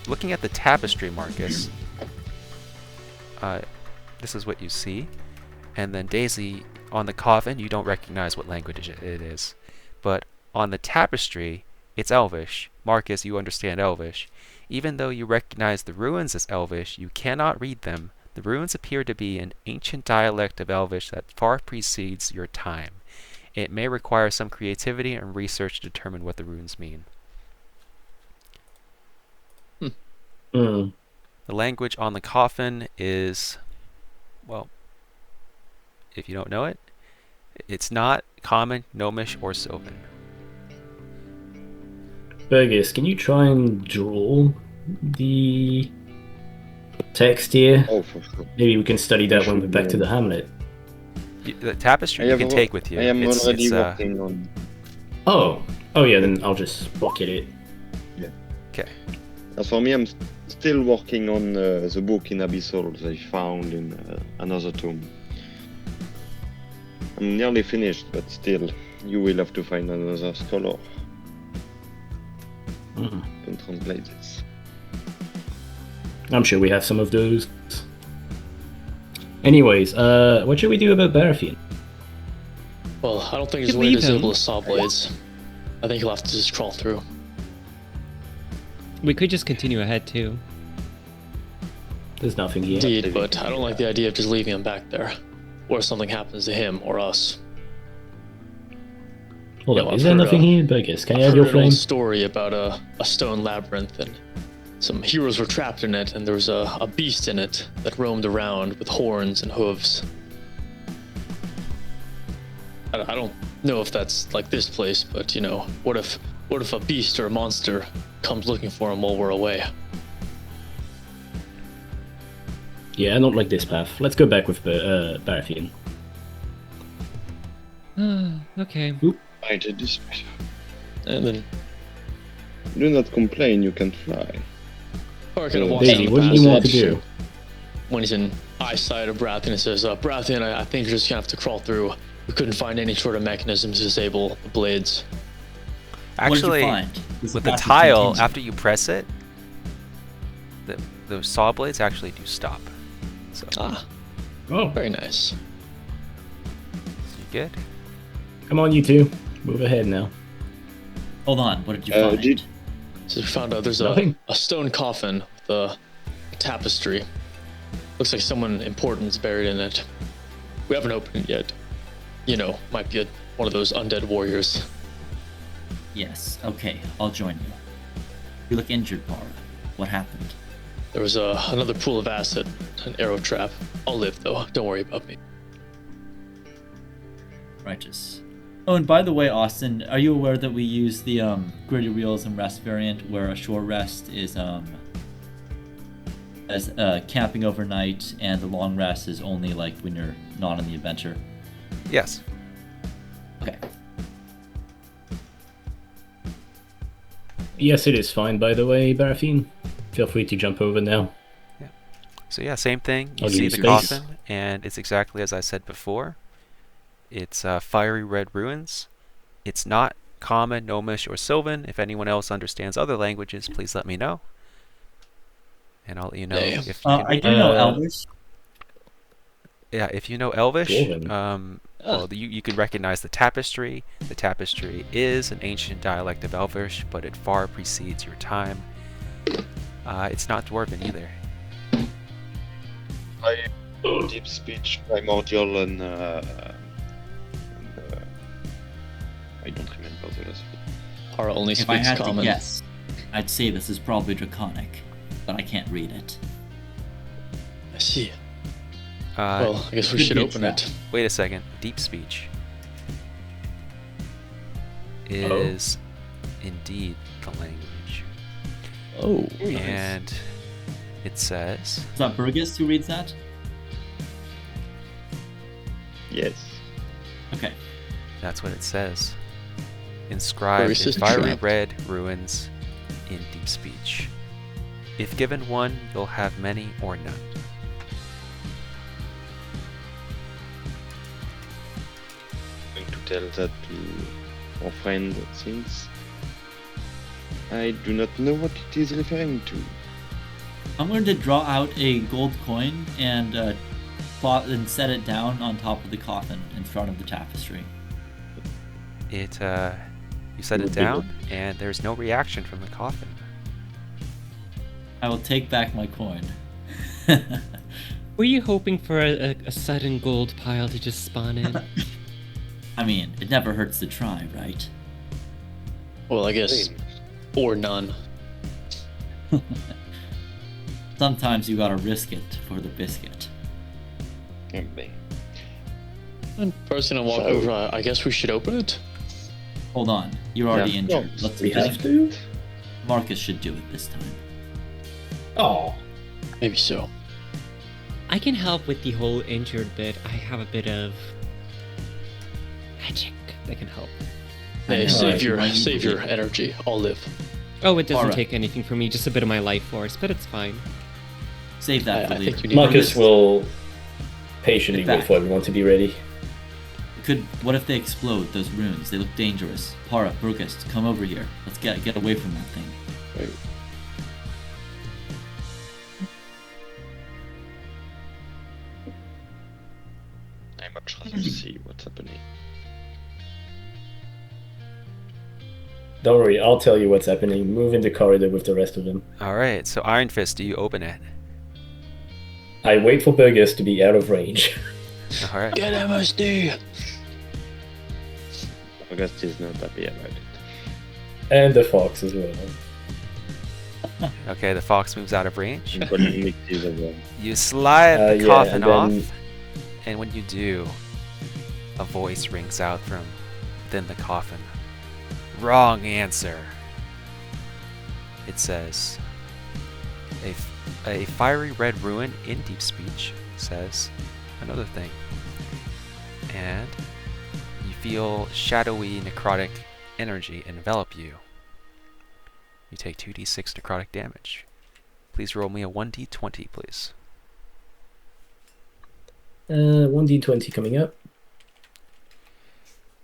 looking at the tapestry, Marcus, this is what you see. And then Daisy, on the coffin, you don't recognize what language it is. But on the tapestry, it's Elvish. Marcus, you understand Elvish. Even though you recognize the runes as Elvish, you cannot read them. The runes appear to be an ancient dialect of Elvish that far precedes your time. It may require some creativity and research to determine what the runes mean. Mm. The language on the coffin is, well, if you don't know it, it's not Common, Gnomish, or Sylvan. Burgess, can you try and draw the text here? Oh, for sure. Maybe we can study that when we're back to the Hamlet. The tapestry you can take with you. I am already it's, working on. Oh yeah, then I'll just pocket it. Okay. As for me, I'm still working on the book in Abyssal that I found in another tomb. I'm nearly finished, but still, you will have to find another scholar to translate this. I'm sure we have some of those. Anyways, what should we do about Baratheon? Well, I don't think there's a You way to leave him. disable the saw blades. I think he'll have to just crawl through. We could just continue ahead too. There's nothing here. Indeed, but I don't like the idea of just leaving him back there. Or if something happens to him or us. Hold Yeah, on, well, is I've there heard, nothing here, Burgess? Can I I've have heard your an flame? old story about a stone labyrinth, and some heroes were trapped in it, and there was a beast in it that roamed around with horns and hooves. I don't know if that's like this place, but you know, what if a beast or a monster comes looking for him while we're away? Yeah, not like this path. Let's go back with Baratheon. Okay. I did this. And then Do not complain, you can fly. Parker kind of walks Daisy, down what the do you want to passage. do? When he's in eyesight of Baratheon, it says, Baratheon, I think you're just gonna have to crawl through. We couldn't find any sort of mechanism to disable the blades. Actually, what did you find? Does with the passage tile, continue? after you press it, the saw blades actually do stop. So, Oh, Very nice. you good? come on, you two. Move ahead now. Hold on, what did you find? did- So we found out there's Nothing. a stone coffin with a tapestry. Looks like someone important is buried in it. We haven't opened it yet. You know, might be one of those undead warriors. Yes, okay, I'll join you. You look injured, Bar. What happened? There was another pool of acid, an arrow trap. I'll live though, don't worry about me. Righteous. Oh, and by the way, Austin, are you aware that we use the gritty reels and rest variant, where a short rest is as camping overnight, and the long rest is only like when you're not on the adventure? Yes. Okay. Yes, it is fine, by the way, Baratheon. Feel free to jump over now. So yeah, same thing. You I'll see give the you space. coffin, and it's exactly as I said before. It's fiery red ruins. It's not Common, Gnomish, or Sylvan. If anyone else understands other languages, please let me know. And I'll let you know Yeah. if you I do know Uh, Elvish. yeah, if you know Elvish, Dwarven. well, you can recognize the tapestry. The tapestry is an ancient dialect of Elvish, but it far precedes your time. It's not Dwarven either. I deep speech, primordial, and I don't remember the last one. Hara only If I speaks had common. to guess, I'd say this is probably Draconic, but I can't read it. I see. Uh, Well, I guess we could should be a open trap. it. Wait a second. Deep speech is indeed the language. Oh, And it says, Is that Burgess who reads that? Yes. Okay. That's what it says. Inscribed in Racist fiery trap. red ruins in deep speech. If given one, you'll have many or none. I'm going to tell that to our friend since I do not know what it is referring to. I'm going to draw out a gold coin and set it down on top of the coffin in front of the tapestry. It, you set it down, and there's no reaction from the coffin. I will take back my coin. Were you hoping for a sudden gold pile to just spawn in? I mean, it never hurts to try, right? Well, I guess, or none. Sometimes you gotta risk it for the biscuit. Can be. And first gonna walk over. I guess we should open it. Hold on, you're already Yeah. injured. No, Let's We have to? Marcus should do it this time. Oh. Maybe so. I can help with the whole injured bit. I have a bit of magic that can help. Hey, know, save right. your energy. I'll live. Oh, it doesn't Alright. take anything from me, just a bit of my life force, but it's fine. Save that for I later. think you need Marcus will patiently Get back. wait for everyone to be ready. What if they explode, those runes? They look dangerous. Para, Burgess, come over here. Let's get away from that thing. Right. I much rather see what's happening. Don't worry, I'll tell you what's happening. Move in the corridor with the rest of them. Alright, so Iron Fist, do you open it? I wait for Burgess to be out of range. Alright. Get MSD. August is not happy about it. And the fox as well. Okay, the fox moves out of range. Economic is a one. You slide the Yeah, coffin and then- off, and when you do, a voice rings out from within the coffin. Wrong answer. It says, a fiery red ruin in deep speech says another thing. And you feel shadowy necrotic energy envelop you. You take 2d6 necrotic damage. Please roll me a 1d20, please. 1d20 coming up.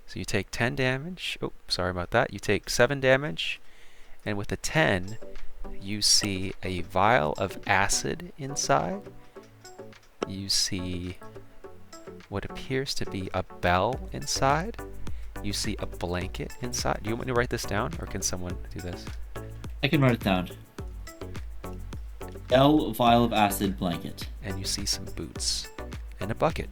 So you take 10 damage. Oh, sorry about that. You take 7 damage. And with a 10, you see a vial of acid inside. You see what appears to be a bell inside. You see a blanket inside. Do you want me to write this down, or can someone do this? I can write it down. L vial of acid blanket. And you see some boots and a bucket.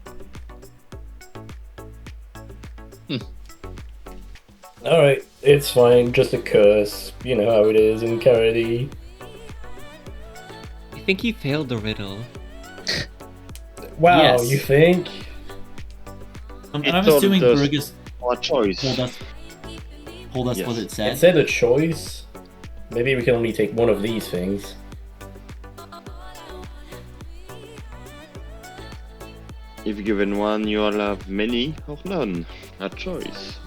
Alright, it's fine, just a curse. You know how it is in Karate. I think you failed the riddle. Wow, Yes. you think? And It I'm told assuming us Burgess Our choice. told us Yes. what it It said. said a choice. Maybe we can only take one of these things. If given one, you'll have many or none. A choice.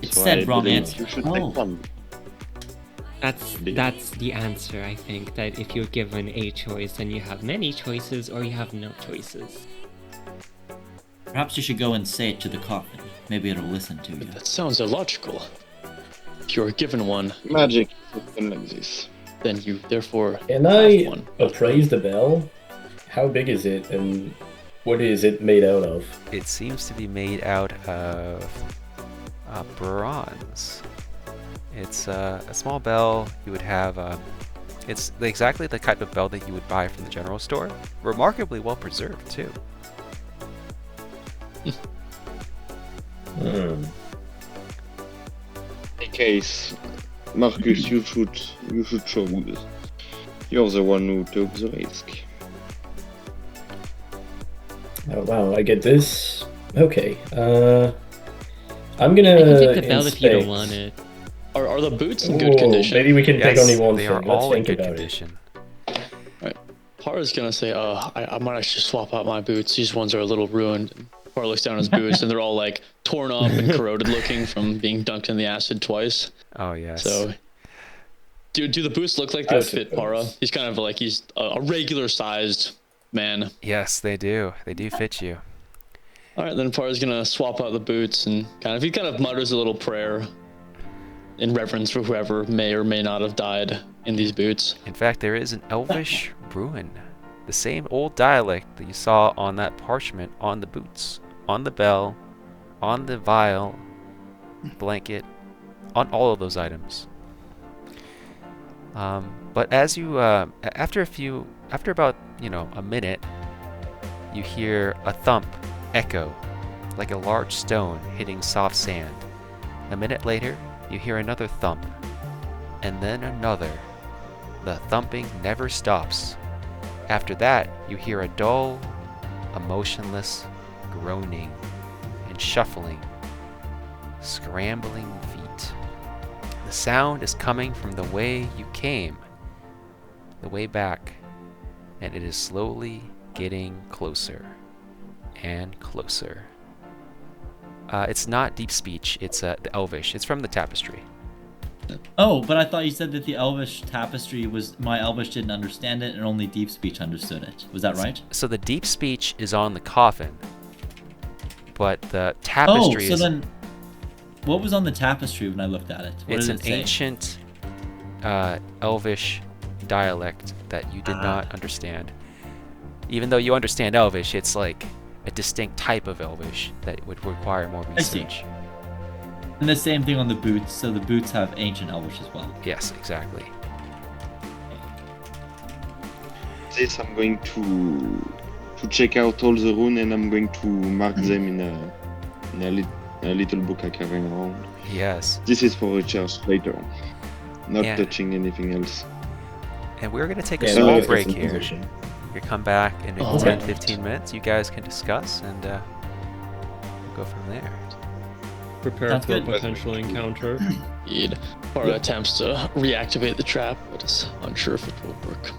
It So said I wrong believe answer. You should Oh. take one. That's the answer, I think, that if you're given a choice, then you have many choices or you have no choices. Perhaps you should go and say it to the coffin. Maybe it'll listen to you. That sounds illogical. If you're given one, Magic is open like this. then you therefore Can have I one. appraise the bell? How big is it and what is it made out of? It seems to be made out of bronze. It's a small bell. You would have. It's exactly the type of bell that you would buy from the general store. Remarkably well preserved too. Hmm. In case, Marcus, you should choose. You're the one who took the risk. Oh wow, I get this. Okay. I'm gonna. I can take the bell if you don't inspect. want it. Are the boots in good Ooh, condition? Maybe we can Yes, take only one they thing. are Let's all in think good about condition. Para's gonna say, I might actually swap out my boots. These ones are a little ruined. Par looks down his boots, and they're all like torn up and corroded looking from being dunked in the acid twice. Oh yes. So, do the boots look like they would fit Para? He's kind of like he's a regular sized man. Yes, they do. They do fit you. All right, then Para's gonna swap out the boots and he kind of mutters a little prayer in reverence for whoever may or may not have died in these boots. In fact, there is an Elvish ruin. The same old dialect that you saw on that parchment, on the boots, on the bell, on the vial, blanket, on all of those items. But as you, after about, a minute, you hear a thump echo, like a large stone hitting soft sand. A minute later, you hear another thump, and then another. The thumping never stops. After that, you hear a dull, emotionless groaning and shuffling, scrambling feet. The sound is coming from the way you came, the way back, and it is slowly getting closer and closer. It's not deep speech, it's the Elvish. It's from the tapestry. Oh, but I thought you said that the Elvish tapestry was my Elvish didn't understand it and only deep speech understood it. Was that right? So the deep speech is on the coffin, but the tapestry is... then what was on the tapestry when I looked at it? What it's did an it say? ancient Elvish dialect that you did not understand. Even though you understand Elvish, it's like a distinct type of Elvish that would require more research. And the same thing on the boots, so the boots have ancient Elvish as well. Yes, exactly. This I'm going to check out all the runes, and I'm going to mark them in a little book I carry around. Yes. This is for research later. Not touching anything else. And we're going to take a small break here. You come back in 10-15 minutes. You guys can discuss and we'll go from there. Prepare for a potential encounter. Indeed. Para attempts to reactivate the trap, but is unsure if it will work.